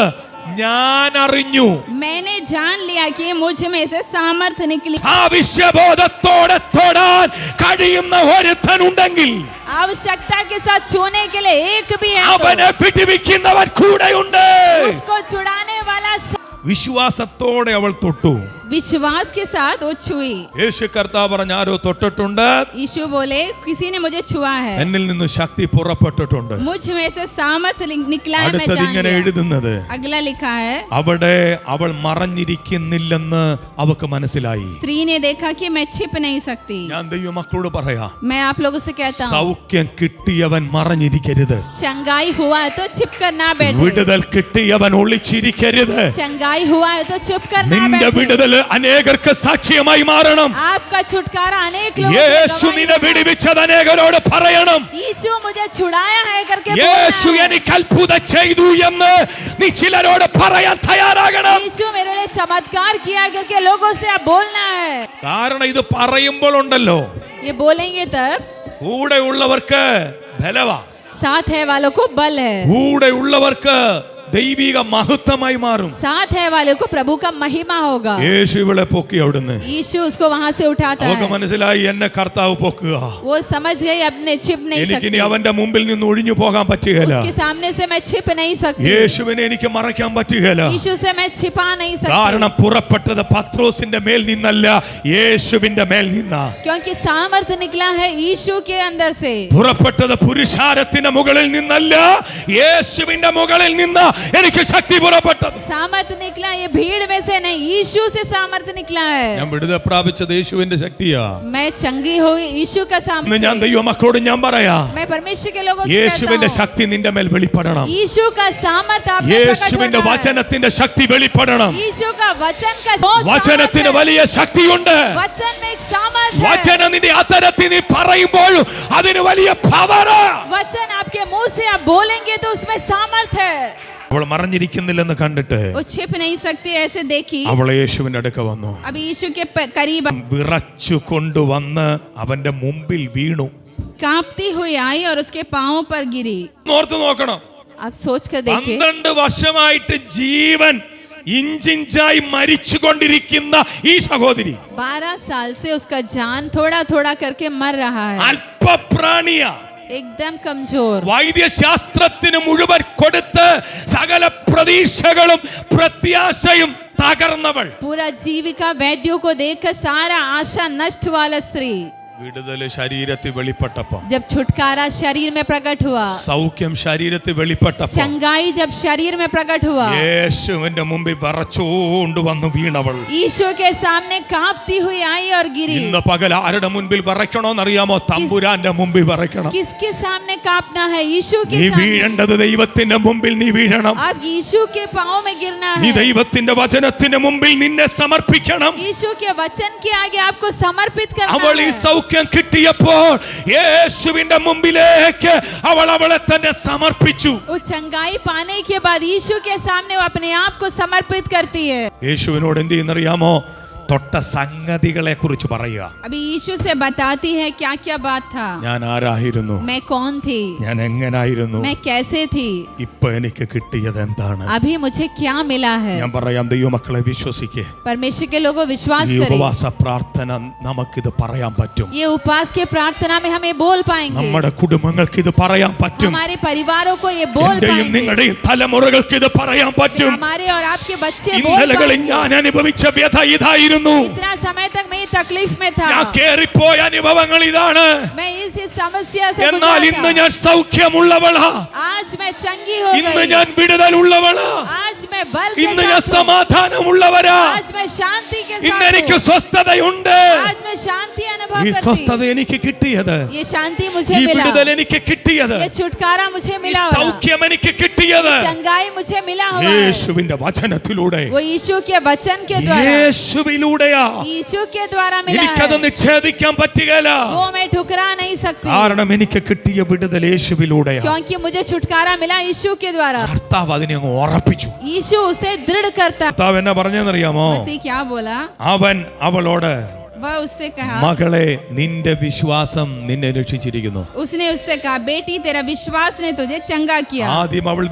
ഞാൻ അറിഞ്ഞു. मैंने जान लिया कि मुझ में से सामर्थ्य निकली। ആവശ്യബോധത്തോടെ തൊടാൻ കഴിയുന്ന ഒരുത്തനുണ്ടെങ്കിൽ आवश्यकता के साथ छूने के लिए एक भी है, അവനെ വിടുവിക്കുന്നവൻ കൂടെയുണ്ട്. उसको छुड़ाने वाला വിശ്വാസത്തോടെ അവൾ തൊട്ടു. विश्वास के साथ वो छुई। യേശു കർത്താവ് പറഞ്ഞു, ആരോ തൊട്ടിട്ടുണ്ട്, यीशु बोले, किसी ने मुझे छुआ है, എന്നിൽ നിന്ന് ശക്തി പുറപ്പെട്ടിട്ടുണ്ട്. मुझ में से सामर्थ्य निकला है, मैं അടുത്തത് जान ഇങ്ങനെ लिया। എഴുതുന്നത്, अगला लिखा है, അവിടെ അവൾ മറഞ്ഞിരിക്കുന്നില്ലെന്ന് അവൾക്ക് മനസ്സിലായി. स्त्री ने देखा कि मैं छिप नहीं सकती। ഞാൻ ദൈവമക്കളോട് പറയാം, मैं आप लोगों से कहता हूँ, സൗഖ്യം കിട്ടിയവൻ മറഞ്ഞിരിക്കരുത്. चंगाई हुआ है तो छिप कर ना बैठे, വിടുതൽ കിട്ടിയവൻ ഒളിച്ചിരിക്കരുത്. चंगाई हुआ है तो चुप कर ना നിന്റെ बैठे। വിടുതൽ അനേകർക്ക് സാക്ഷ്യമായി മാറണം. आपका छुटकारा अनेक लोगों को യേശു गवाही നിന്നെ देगा। വിടുവിച്ചത് അനേകരോട് പറയണം. यीशु मुझे छुड़ाया है करके യേശു बोलना है। എനിക്ക് അത്ഭുതം ചെയ്തു എന്ന് നീ ചിലരോട് പറയാൻ തയ്യാറാകണം. यीशु मेरे लिए चमत्कार किया करके लोगों से आप बोलना है। കാരണം ഇത് പറയുമ്പോൾ ഉണ്ടല്ലോ, ये बोलेंगे तब കൂടെ ഉള്ളവർക്ക് ബലവാ, साथ है वालों को बल है, കൂടെ ഉള്ളവർക്ക് ദൈവിക മഹത്വമായി മാറും. साथ है वालों को प्रभु का महिमा होगा। യേശു ഇവളെ പൊക്കി അവിടുന്ന്. यीशु उसको वहां से उठाता അവൾക്ക് है। മനസ്സിലായി, എന്നെ കർത്താവ് പൊക്കുക, वो समझ गई अपने छिप नहीं എനിക്കിനി सकती, അവന്റെ മുമ്പിൽ നിന്ന് ഒഴിഞ്ഞു പോകാൻ പറ്റുകയില്ല. उसके सामने से मैं छिप नहीं सकती, യേശുവിനെ എനിക്ക് മറയ്ക്കാൻ പറ്റുകയില്ല. यीशु से मैं छिपा नहीं सकती, കാരണം പുറപ്പെട്ടത് പത്രോസിന്റെ മേൽ നിന്നല്ല, യേശുവിന്റെ മേൽ നിന്നാ. क्योंकि सामर्थ्य निकला है यीशु के अंदर से। പുറപ്പെട്ടത് പുരുഷാരത്തിന്റെ മുകളിൽ നിന്നല്ല, യേശുവിന്റെ മുകളിൽ നിന്ന് എനിക്ക് ശക്തി പുറപ്പെട്ടത്. सामर्थ्य निकला ये भीड़ में से नहीं, यीशु से सामर्थ्य निकला है। ഞാൻ വിടുതൽ പ്രാപിച്ചത് യേശുവിന്റെ ശക്തിയാ. मैं चंगी हुई यीशु का ഇന്ന് ഞാൻ सामर्थ्य। ദൈവമക്കളോട് ഞാൻ പറയാ, मैं परमेश्वर के लोगों से യേശുവിന്റെ कहता हूं, ശക്തി നിന്റെ മേൽ വെളിപ്പെടണം. यीशु का सामर्थ्य आप में प्रकट യേശുവിന്റെ होना है। വചനത്തിന്റെ ശക്തി വെളിപ്പെടണം. यीशु का वचन का बहुत വചനത്തിന് सामर्थ्य है। വലിയ ശക്തിയുണ്ട്. वचन में एक सामर्थ्य है। വചനം നിന്റെ അധരത്തിൽ നീ പറയുമ്പോഴും അതിന് വലിയ പവറാ. वचन आपके मुंह से आप बोलेंगे तो उसमें सामर्थ्य है। അവൾ മറഞ്ഞിരിക്കുന്നില്ലെന്ന് കണ്ടിട്ട് वो छिप नहीं सकती, ऐसे देखी। അവൾ യേശുവിന്റെ അടുക്ക വന്നു. अब यीशु के करीब വിറച്ചു കൊണ്ടുവന്ന് അവന്റെ മുമ്പിൽ വീണു. कांपती हुई आई और उसके पांवों पर गिरी। ഓർത്ത് നോക്കണം, आप सोच कर देखिए, 12 വർഷമായിട്ട് ജീവൻ ഇഞ്ചിഞ്ചായി മരിച്ചുകൊണ്ടിരിക്കുന്ന ഈ സഹോദരി 12 साल से उसका जान थोड़ा थोड़ा करके मर रहा है। അല്പപ്രാണിയ. एकदम कमजोर। വൈദ്യശാസ്ത്രത്തിന് മുഴുവൻ കൊടുത്ത് സകല പ്രതീക്ഷകളും പ്രത്യാശയും തകർന്നവൾ, पूरा जीविका वैद्यों को देखकर सारा आशा नष्ट वाला स्त्री, വിടുതൽ ശരീരത്തിൽ വെളിപ്പെട്ടപ്പോൾ, जब छुटकारा शरीर में प्रकट हुआ, സൗഖ്യം ശരീരത്തിൽ വെളിപ്പെട്ടപ്പോൾ, चंगाई जब शरीर में प्रकट हुआ, യേശുവിന്റെ മുമ്പിൽ വിറച്ചുകൊണ്ട് വന്നു വീണവൾ यीशु के सामने कांपती हुई आई और गिरी। ഇന്ന് പകൽ ആരുടെ മുൻപിൽ വിറയ്ക്കണോന്നറിയാമോ? തമ്പുരാന്റെ മുമ്പിൽ വിറയ്ക്കണം. किसके सामने कांपना है? यीशु के നീ सामने। വീഴേണ്ടത് ദൈവത്തിന്റെ മുമ്പിൽ നീ വീഴണം. अब यीशु के पांव में गिरना നീ है। ദൈവത്തിന്റെ വചനത്തിന്റെ മുമ്പിൽ നിന്നെ സമർപ്പിക്കണം. यीशु के वचन के आगे आपको समर्पित करना അവൾ ഈ है। സൗഖ്യം കിട്ടിയപ്പോൾ യേശുവിന്റെ മുമ്പിലേക്ക് അവളെ തന്നെ സമർപ്പിച്ചു. वो चंगाई पाने के बाद यीशु के सामने वो अपने आप को समर्पित करती है। യേശുവിനോട് എന്ത് ചെയ്യുന്നറിയാമോ? തൊട്ട സംഗതികളെ കുറിച്ച് പറയുക. अभी यीशु से बताती है क्या क्या बात था, ഞാൻ ആരായിരുന്നു, मैं कौन थी, ഞാൻ എങ്ങനായിരുന്നു, मैं कैसे थी, ഇപ്പൊ എനിക്ക് കിട്ടിയത് എന്താണ്? अभी मुझे क्या मिला है। ഞാൻ പറയാം, ദൈവമക്കളെ വിശ്വസിക്കേ. परमेश्वर के लोगों विश्वास ഈ करें, ഉപവാസ പ്രാർത്ഥന നമുക്കിത് പറയാൻ പറ്റും. ये उपवास के प्रार्थना में हमें बोल पाएंगे, നമ്മുടെ കുടുംബങ്ങൾക്ക് ഇത് പറയാൻ പറ്റും. हमारे परिवारों को ये बोल എന്റെയും पाएंगे, നിങ്ങളുടെയും തലമുറകൾക്ക് ഇത് പറയാൻ പറ്റും. हमारे और आपके बच्चे बोल ഇന്നലകളിൽ पाएंगे। ഞാൻ അനുഭവിച്ച വ്യഥ ഇതായിരുന്നു. इतना समय तक मैं तकलीफ में था, ഞാൻ കേറിപ്പോയ അനുഭവങ്ങൾ ഇതാണ്. मैं इस समस्या से എന്നാൽ गुजरा ഇന്ന് था। ഞാൻ സൗഖ്യമുള്ളവളാ. आज मैं चंगी हो ഇന്ന് गई, ഞാൻ വിടുതലുള്ളവളാ. आज मैं बल के ഇന്ന് ഞാൻ साथ हूँ, സമാധാനമുള്ളവരാ. आज मैं शांति के ഇന്ന് साथ എനിക്ക് हूँ, സ്വസ്ഥതയുണ്ട്. आज मैं शांति अनुभव ഈ करती സ്വസ്ഥത എനിക്ക് കിട്ടിയത്, हूँ। ये शांति मुझे ഈ मिला, വിടുതൽ എനിക്ക് കിട്ടിയത്, ये छुटकारा मुझे ഈ मिला हुआ, സൗഖ്യം എനിക്ക് കിട്ടിയത് चंगाई मुझे मिला हुआ है। യേശുവിന്റെ വചനത്തിലൂടെ, वो यीशु के वचन के द्वारा, യേശുവിലൂടെയാ. यीशु के द्वारा मिला എനിക്കത് है, നിഷേധിക്കാൻ പറ്റുകയില്ല. वो मैं ठुकरा नहीं सकती, കാരണം എനിക്ക് കിട്ടിയ വിടുതൽ യേശുവിലൂടെയാ. क्योंकि मुझे छुटकारा मिला यीशु के द्वारा। കർത്താവ് അതിനെ അങ്ങ് ഉറപ്പിച്ചു. यीशु उसे दृढ़ करता। കർത്താവ് എന്നെ പറഞ്ഞെന്നറിയാമോ? मसीह क्या बोला? അവൻ അവളോട്, वह उससे कहा, മകളെ നിന്റെ വിശ്വാസം നിന്നെ രക്ഷിച്ചിരിക്കുന്നു. उसने उससे कहा, बेटी तेरा विश्वास ने तुझे चंगा किया। ആദ്യം അവൾ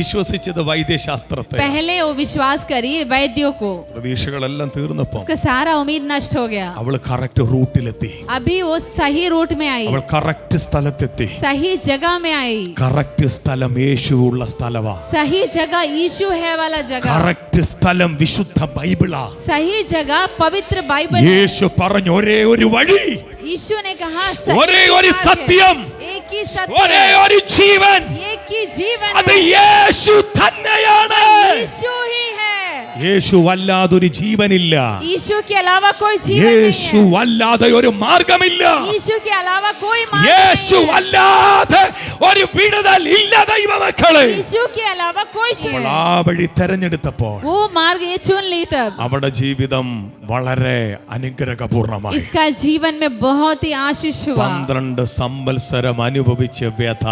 വിശ്വസിച്ചത് വൈദ്യശാസ്ത്രത്തെ. पहले वो विश्वास करी वैद्यों को, പ്രതീക്ഷകളെല്ലാം തീർന്നപ്പോ उसका सारा उम्मीद नष्ट हो गया। അവൾ കറക്റ്റ് റൂട്ടിലെത്തി. अभी वो सही रूट में आई, അവൾ കറക്റ്റ് സ്ഥലത്തെത്തി. सही जगह में आई। കറക്റ്റ് സ്ഥലം യേശു ഉള്ള സ്ഥലവാ. सही जगह यीशु है वाला जगह, കറക്റ്റ് സ്ഥലം വിശുദ്ധ ബൈബിളാ. सही जगह पवित्र बाइबल। യേശു പറഞ്ഞു ഒരേ ഒരു വഴി, यीशु ने कहा ഒരേ ഒരു मार्ग है, സത്യം, एक ही सत्य, ഒരേ ഒരു ജീവൻ, एक ही जीवन അത് है, യേശു തന്നെയാണ്. यीशु ही है। യേശു അല്ലാതൊരു ജീവനില്ല. यीशु के अलावा कोई जीवन യേശു नहीं है, അല്ലാതെ ഒരു മാർഗമില്ല. यीशु के अलावा कोई मार्ग യേശു नहीं है, അല്ലാതെ ഒരു വിടുതൽ ഇല്ല ദൈവമക്കളെ. यीशु के अलावा कोई चीज അവൾ है। ആ വഴി തെരഞ്ഞെടുത്തപ്പോൾ वो मार्ग ये चुन ली तब അവളുടെ ജീവിതം വളരെ അനുഗ്രഹപൂർണമായി. इसका जीवन में बहुत ही आशीष हुआ। 12 സംവത്സരം അനുഭവിച്ച വ്യഥ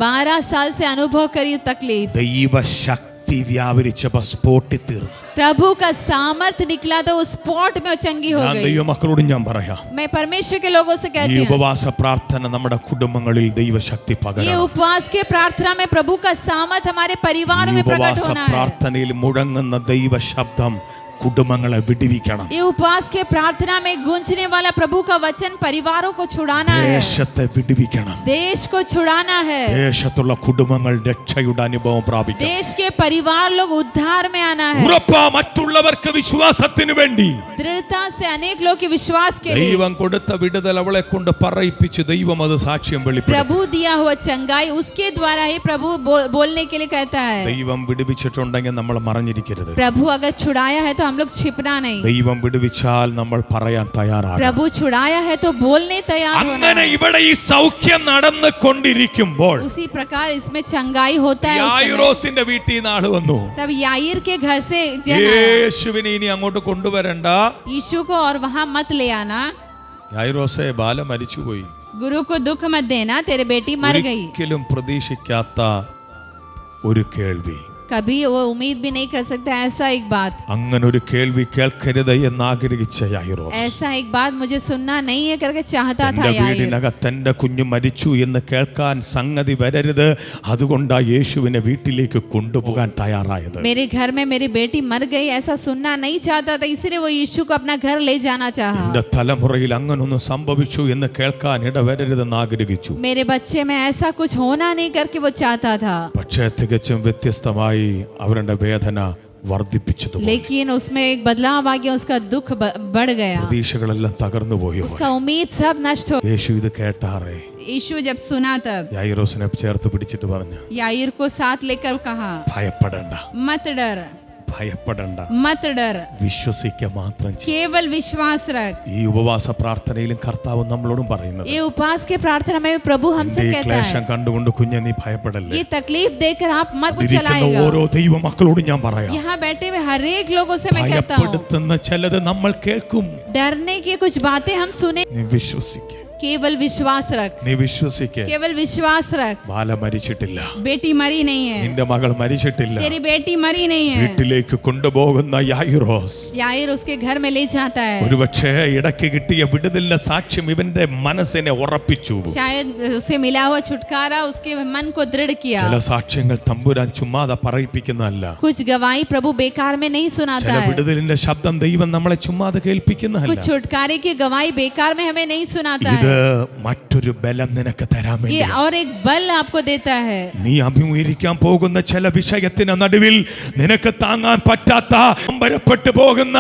12 साल से अनुभव करी तकलीफ, ദൈവശക്തി വ്യാപരിച്ചപ്പോ സ്പോട്ടിൽ തീർന്നു. प्रभु का सामर्थ निकला तो उस स्पॉट में वो चंगी हो ഞാൻ गई। ദൈവമക്കളോട് ഞാൻ പറയാം, मैं परमेश्वर के लोगों से ഈ कहती हूँ, ഉപവാസ പ്രാർത്ഥന നമ്മുടെ കുടുംബങ്ങളിൽ ദൈവശക്തി ये പകരണം. उपवास के प्रार्थना में प्रभु का सामर्थ हमारे परिवारों ഈ में प्रकट ഉപവാസ होना है। പ്രാർത്ഥനയിൽ മുഴങ്ങുന്ന ദൈവശബ്ദം കുടുംബങ്ങളെ വിടുവിക്കണം. ये उपवास के प्रार्थना में गूंजने वाला प्रभु का वचन परिवारों को छुड़ाना है, ദേശത്തെ വിടുവിക്കണം. देश को छुड़ाना है, ദേശത്തുള്ള കുടുംബങ്ങൾ രക്ഷയുടെ അനുഭവം പ്രാപിക്കണം. देश के परिवार लोग उद्धार में आना है। ഉറപ്പാ മറ്റുള്ളവർക്ക് വിശ്വാസത്തിന് വേണ്ടി दृढ़ता से अनेक लोग के विश्वास के लिए ദൈവം കൊടുത്ത വിടുതൽ അവളെ കൊണ്ട് പറയിപ്പിച്ച് ദൈവം അത് സാക്ഷ്യം വെളിപ്പെടുത്തി. प्रभु दिया हुआ चंगाई उसके द्वारा ही प्रभु बोलने के लिए कहता है। ദൈവം വിടുവിച്ചിട്ടുണ്ടെങ്കിൽ നമ്മൾ മറഞ്ഞിരിക്കരുത്. प्रभु अगर छुड़ाया है तो हम लोग छिपना नहीं, ദൈവം വിടുവിച്ചാൽ നമ്മൾ പറയാൻ തയ്യാറാണ്. प्रभु छुड़ाया है तो बोलने तैयार होना അങ്ങനെ है। ഇവിടെ ഈ സൗഖ്യം നടന്നുകൊണ്ടിരിക്കുമ്പോൾ उसी प्रकार इसमें चंगाई होता है। उस समय യായിറോസിന്റെ വീട്ടിൽ നിന്ന് ആള് വന്നു. तब याईर के घर से जन आया, യേശുവിനെ ഇനി അങ്ങോട്ട് കൊണ്ടുവരണ്ട, यीशु को और वहां मत ले आना, യായിറോസേ ബാല മരിച്ചുപോയി. गुरु को दुख मत देना, तेरे बेटी मर गई। ഒരിക്കലും പ്രതീക്ഷിക്കാത്ത ഒരു കേൾവി. कभी वो उम्मीद भी नहीं कर सकता ऐसा एक बात, അങ്ങനെ ഒരു കേൾവി കേൾക്കരുത് എന്ന് ആഗ്രഹിച്ച യായിറോസ്, ऐसा एक बात मुझे सुनना नहीं है करके चाहता था എന്റെ याईर। വീടിനകത്ത് എന്റെ കുഞ്ഞു മരിച്ചു എന്ന് കേൾക്കാൻ സംഗതി വരരുത്, അതുകൊണ്ടാ യേശുവിനെ വീട്ടിലേക്ക് കൊണ്ടുപോകാൻ തയ്യാറായത്. मेरे घर में मेरी बेटी मर गई ऐसा सुनना नहीं चाहता था, इसलिए वो यीशु को अपना घर ले जाना चाहा। എന്റെ തലമുറയിൽ അങ്ങനൊന്നും സംഭവിച്ചു എന്ന് കേൾക്കാൻ ഇടവരരുതെന്ന് ആഗ്രഹിച്ചു. मेरे बच्चे में ऐसा कुछ होना नहीं करके वो चाहता था, പക്ഷേ തികച്ചും വ്യത്യസ്തമായി അവരുടെ വേദന വർദ്ധിപ്പിച്ചത്. लेकिन उसमें एक बदलाव आ गया, उसका दुख बढ़ गया, പ്രതീക്ഷകളെല്ലാം തകർന്നു പോയി. उसका उम्मीद सब नष्ट हो। യേശു ഇത് കേട്ടാറേ यीशु जब सुना तब യായിറോസിനെ ചേർത്ത് പിടിച്ചിട്ട് പറഞ്ഞു, याईर को साथ लेकर कहा, ഭയപ്പെടണ്ട, मत डर, ഭയപ്പെടണ്ട, मत डर, വിശ്വസിക്കുക മാത്രം ചെയ്യ്. केवल विश्वास रख। ഈ ഉപവാസ പ്രാർത്ഥനയിലും കർത്താവ് നമ്മളോടും പറയുന്നത്, ये उपवास के प्रार्थना में प्रभु हमसे ഈ कहता ക്ലേശം है, കണ്ടുകൊണ്ട് കുഞ്ഞെ നീ ഭയപ്പെടല്ലേ. ये तकलीफ देकर आप मत അതിരിക്കുന്ന चलाएगा। ഓരോ ദൈവ മക്കളോടും ഞാൻ പറയാം, यहाँ बैठे हुए हर एक लोगों से मैं कहता हूँ, ഭയപ്പെടുത്തുന്ന ചിലത് നമ്മൾ കേൾക്കും. डरने की कुछ बातें हम सुने, നീ വിശ്വസിക്കുക, केवल विश्वास रख, നീ വിശ്വസിക്കുക. केवल विश्वास रख। ബാല മരിച്ചിട്ടില്ല, बेटी मरी नहीं है, നിന്റെ മകൾ മരിച്ചിട്ടില്ല. तेरी बेटी मरी नहीं है। വീട്ടിലേക്ക് കൊണ്ടുപോകുന്ന യായിറോസ് याईर उसके घर में ले जाता है, ഒരുപക്ഷേ ഇടയ്ക്ക് കിട്ടിയ വിടുതലിന്റെ സാക്ഷ്യം ഇവന്റെ മനസ്സിനെ ഉറപ്പിച്ചു. शायद उसे मिला हुआ छुटकारा उसके मन को दृढ़ किया। ചില സാക്ഷ്യങ്ങൾ തമ്പുരാൻ ചുമ്മാതെ പറയിപ്പിക്കുന്നതല്ല. कुछ गवाही प्रभु बेकार में नहीं सुनाता ചില है, വിടുതലിന്റെ ശബ്ദം ദൈവം നമ്മളെ ചുമ്മാതെ കേൾപ്പിക്കുന്നതല്ല. कुछ छुटकारे की गवाही बेकार में हमें नहीं सुनाता ഇത് है, മറ്റൊരു ബലം നിനക്ക് തരാൻ വേണ്ടി. ये और एक बल आपको देता है। നീ അഭിമുഖീകരിക്കാൻ പോകുന്ന ചില വിഷയത്തിന് നടുവിൽ നിനക്ക് താങ്ങാൻ പറ്റാത്ത അമ്പരപ്പെട്ടു പോകുന്ന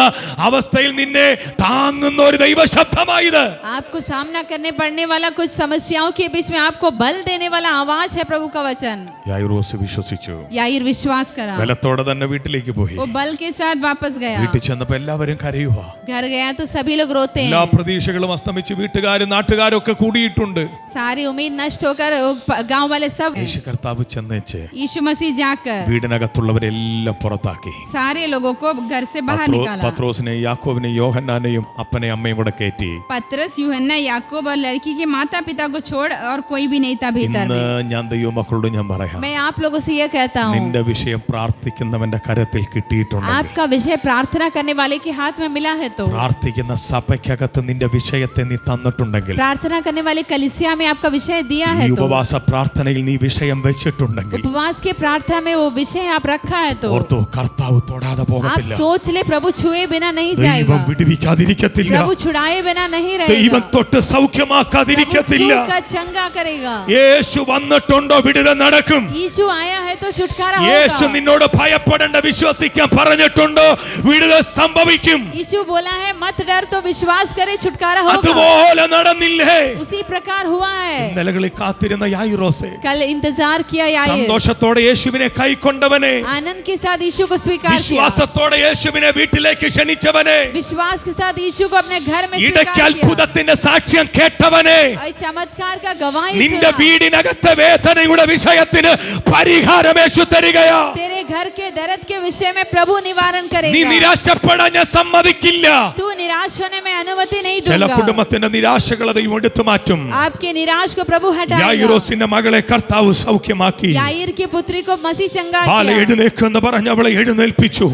അവസ്ഥയിൽ നിന്നെ താങ്ങുന്ന ഒരു ദൈവശബ്ദമായത്. आपको सामना करने पड़ने वाला कुछ समस्याओं के बीच में आपको बल देने वाला आवाज है प्रभु का वचन। യായിറോസ് വിശ്വസിച്ചു, याईर विश्वास करा, ബലത്തോടെ തന്നെ വീട്ടിലേക്ക് പോയി. वो बल के साथ वापस गया। വീട്ടിൽ ചെന്നപ്പോ എല്ലാവരും കരയുക. घर गया तो सभी लोग रोते എല്ലാ हैं, പ്രതീക്ഷകളും അസ്തമിച്ച് വീട്ടുകാരും നാട്ടുകാരും ഒക്കെ കൂടിയിട്ടുണ്ട്. सारी उम्मीद नष्ट होकर गांव वाले सब, യേശു കർത്താവ് ചെന്നേച്ച് यीशु मसीह जाकर വീടിനകത്തുള്ളവരെല്ലാം പുറത്താക്കി. सारे लोगों को घर से बाहर निकाला। പത്രോസിനെയും യാക്കോബിനെയും യോഹന്നാനെയും അപ്പനെയും അമ്മയും കൂടെ കയറ്റി. पतरस, यूहन्ना, याकूब और लड़की के माता पिता को छोड़ और कोई भी नहीं था भीतर ഇന്ന് में। ഞാൻ ദൈവമക്കളോട് ഞാൻ പറയാം, मैं आप लोगों से ये कहता हूँ, നിന്റെ വിഷയം പ്രാർത്ഥിക്കുന്നവന്റെ കരത്തിൽ കിട്ടിയിട്ടുണ്ടെങ്കിൽ, आपका विषय प्रार्थना करने वाले के हाथ में मिला है तो, പ്രാർത്ഥിക്കുന്ന സഭയ്ക്കകത്ത് നിന്റെ വിഷയത്തെ നീ തന്നിട്ടുണ്ടെങ്കിൽ, प्रार्थना करने वाले कलिसिया में आपका विषय दिया ഈ है तो, ഉപവാസ പ്രാർത്ഥനയിൽ നീ വിഷയം വെച്ചിട്ടുണ്ടെങ്കിൽ, उपवास के प्रार्थना में वो विषय आप रखा है तो, ഓർത്തോ, കർത്താവ് തൊടാതെ आप പോകത്തില്ല. सोच ले प्रभु छुए बिना नहीं ദൈവം जाएगा, വിടുവിക്കാതിരിക്കത്തില്ല. प्रभु छुड़ाए बिना नहीं ദൈവം रहेगा, തൊട്ട് प्रभु സൗഖ്യമാക്കാതിരിക്കത്തില്ല. छूकर चंगा करेगा। യേശു വന്നിട്ടുണ്ടോ വിടുതൽ നടക്കും. यीशु आया है तो छुटकारा യേശു होगा। നിന്നോട് ഭയപ്പെടേണ്ട വിശ്വസിക്കാൻ പറഞ്ഞിട്ടുണ്ടോ വിടുതൽ സംഭവിക്കും. यीशु बोला है मत डर तो विश्वास करे छुटकारा होगा। അതുപോലെ നടന്നില്ലേ? उसी प्रकार हुआ है। നിലകളിൽ കാത്തിരുന്ന യായിറോസേ, कल इंतजार किया याईर, സന്തോഷത്തോടെ യേശുവിനെ കൈക്കൊണ്ടവനെ, आनंद के साथ यीशु को स्वीकार किया, വിശ്വാസത്തോടെ യേശുവിനെ വീട്ടിലേക്ക് ക്ഷണിച്ചവനെ, विश्वास के साथ यीशु को अपने घर में ഇടയ്ക്ക് स्वीकार किया, അത്ഭുതത്തിന്റെ സാക്ഷ്യം കേട്ടവനെ, और चमत्कार का गवाही നിന്റെ सुना। വീടിനകത്തെ വേദനയുടെ വിഷയത്തിന് പരിഹാരം യേശു തരികയാ. तेरे घर के दर्द के विषय में प्रभु निवारण നീ करेगा। നിരാശപ്പെടാൻ ഞാൻ സമ്മതിക്കില്ല. तू निराश होने में अनुमति नहीं ചില दूंगा। കുടുംബത്തിന്റെ നിരാശകളെ ദൈവം എടുത്തു മാറ്റും. आपके निराश को प्रभु हटाएगा। യായിറോസിന്റെ മകളെ കർത്താവ് സൗഖ്യമാക്കി. याईर की पुत्री को मसीह चंगा ബാല किया। എഴുന്നേക്കെന്ന് പറഞ്ഞ് അവളെ എഴുന്നേൽപ്പിച്ചു.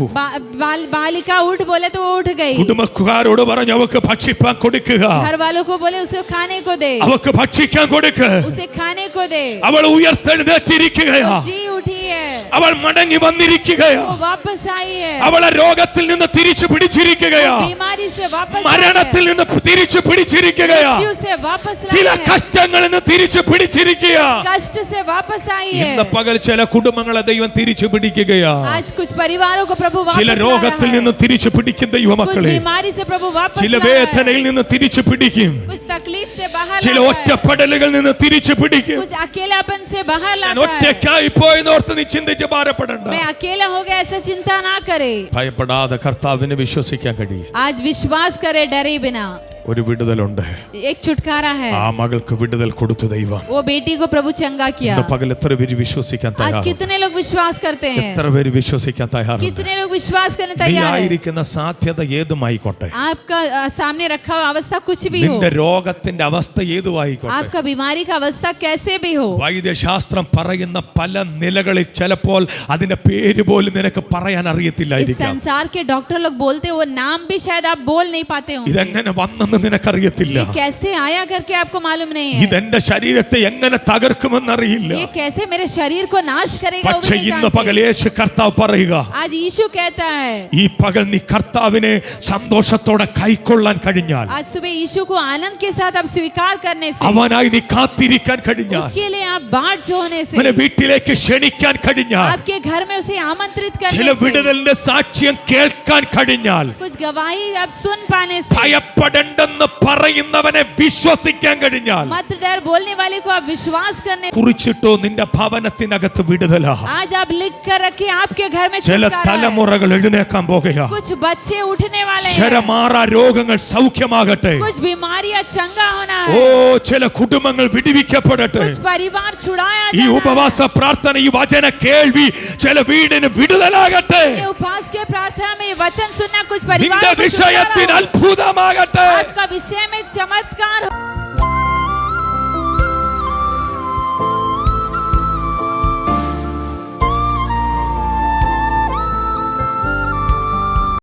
बालिका उठ बोले तो वो उठ गई। കുടുംബക്കാരോട് പറഞ്ഞു അവക്ക് ഭക്ഷിപ്പാൻ കൊടുക്കുക, घर वालों को बोले उसे खाने को दे, അവക്ക് ഭക്ഷിക്കാൻ കൊടുക്ക. उसे खाने को दे। അവൾ ഉയർത്തെഴുന്നേറ്റിരിക്കുകയാ, वो जी उठी है, അവൾ മടങ്ങി വന്നിരിക്കുകയാ, वो वापस आई है, അവളെ രോഗത്തിൽ നിന്ന് തിരിച്ചു പിടിച്ചിരിക്കുകയാ, बीमारी से वापस आई है, മരണത്തിൽ നിന്ന് തിരിച്ചു പിടിച്ചിരിക്കുകയാ, मृत्यु से वापस ചില लाई है, കഷ്ടങ്ങളിൽ നിന്ന് തിരിച്ചു പിടിച്ചിരിക്കുക. कष्ट से वापस आई है। ഇന്ന് പകൽ ചില കുടുംബങ്ങളെ ദൈവം തിരിച്ചു പിടിക്കുകയാ. आज कुछ परिवारों को प्रभु वापस ചില ला रहा രോഗത്തിൽ है, നിന്ന് തിരിച്ചു പിടിക്കും कुछ ദൈവമക്കളെ. बीमारी से प्रभु वापस ചില ला रहा है, വേദനയിൽ നിന്ന് തിരിച്ചു പിടിക്കും. कुछ तकलीफ से बाहर ചില ला रहा है, ഒറ്റപ്പെടലുകളിൽ നിന്ന് തിരിച്ചു പിടിക്കും. कुछ अकेलापन से बाहर ഞാൻ लाता है। ഒറ്റയ്ക്കായി പോയെന്നോർത്ത് നീ ചിന്തിച്ച് ഭാരപ്പെടണ്ട. मैं अकेला हो गया ऐसा चिंता ना करे। ഭയപ്പെടാതെ കർത്താവിനെ വിശ്വസിക്കാൻ കഴിയും. आज विश्वास करे डरे बिना। ഒരു വിടുതലുണ്ട്. एक छुटकारा है. ആ മകൾക്ക് വിടുതൽ കൊടുത്തു ദൈവം. वो बेटी को प्रभु चंगा किया. ഇന്ന് പകൽ എത്ര പേര് വിശ്വസിക്കാൻ आज തയ്യാറാണ്? कितने लोग विश्वास करते हैं? എത്ര പേര് വിശ്വസിക്കാൻ തയ്യാറാണ്? कितने लोग विश्वास करने നീ तैयार हैं? ആയിരിക്കുന്ന സാധ്യത ഏതുമായിക്കോട്ടെ, आपका सामने रखा हुआ अवस्था कुछ भी हो, നിന്റെ രോഗത്തിന്റെ അവസ്ഥ ഏതുമായിക്കോട്ടെ, आपका बीमारी का अवस्था कैसे भी हो, വൈദ്യശാസ്ത്രം പറയുന്ന പല നിലകളിൽ ചിലപ്പോൾ അതിന്റെ പേര് പോലും നിനക്ക് പറയാൻ इस അറിയത്തില്ലായിരിക്കാം. संसार के डॉक्टर लोग बोलते हैं वो नाम भी शायद आप बोल नहीं पाते होंगे. ഇതെങ്ങനെ വന്നെന്ന് നിനക്കറിയത്തില്ല. ये कैसे आया करके आपको मालूम नहीं है. ഇതെന്റെ ശരീരത്തെ എങ്ങനെ തകർക്കുമെന്നറിയില്ല. ये कैसे मेरे शरीर को नाश करेगा वो പക്ഷേ भी नहीं ഇന്ന് പകൽ जानते. യേശു കർത്താവ് പറയുക, आज यीशु कहता है, ഈ പകൽ നീ കർത്താവിനെ സന്തോഷത്തോടെ കൈക്കൊള്ളാൻ കഴിഞ്ഞാൽ, आज सुबह यीशु को आनंद के साथ आप स्वीकार करने से, അവനായി നീ കാത്തിരിക്കാൻ കഴിഞ്ഞാൽ, उसके लिए आप बाट जोड़ने से, അവനെ വീട്ടിലേക്ക് ക്ഷണിക്കാൻ കഴിഞ്ഞാൽ, आपके घर में उसे आमंत्रित ചില करने से, വിടുതലിന്റെ സാക്ഷ്യം കേൾക്കാൻ കഴിഞ്ഞാൽ, कुछ गवाही आप सुन पाने से, ഭയപ്പെടേണ്ടെന്ന് പറയുന്നവനെ വിശ്വസിക്കാൻ കഴിഞ്ഞാൽ, मत डर बोलने वाले को आप विश्वास करने, കുറിച്ചിട്ടോ നിന്റെ ഭവനത്തിനകത്ത് വിടുതലാ. आज आप लिख कर रखिए आपके घर में ചില छुटकारा है. തലമുറകൾ എഴുന്നേക്കാൻ പോകുകയാ. कुछ बच्चे उठने वाले हैं, ശരമാറാ രോഗങ്ങൾ സൗഖ്യമാകട്ടെ. कुछ बीमारियां चंगा होना ഓ है, ചില കുടുംബങ്ങൾ വിടുവിക്കപ്പെടട്ടെ. कुछ परिवार छुड़ाया ഈ जाना ഉപവാസ പ്രാർത്ഥന, ഈ വചന കേൾവി ചില വീടിന് വിടുതലാകട്ടെ. है. ये उपवास के प्रार्थना में ये वचन सुनना कुछ परिवार നിന്റെ को छुटकारा വിഷയത്തിന് हो. അത്ഭുതമാകട്ടെ. आपका विषय में एक चमत्कार हो.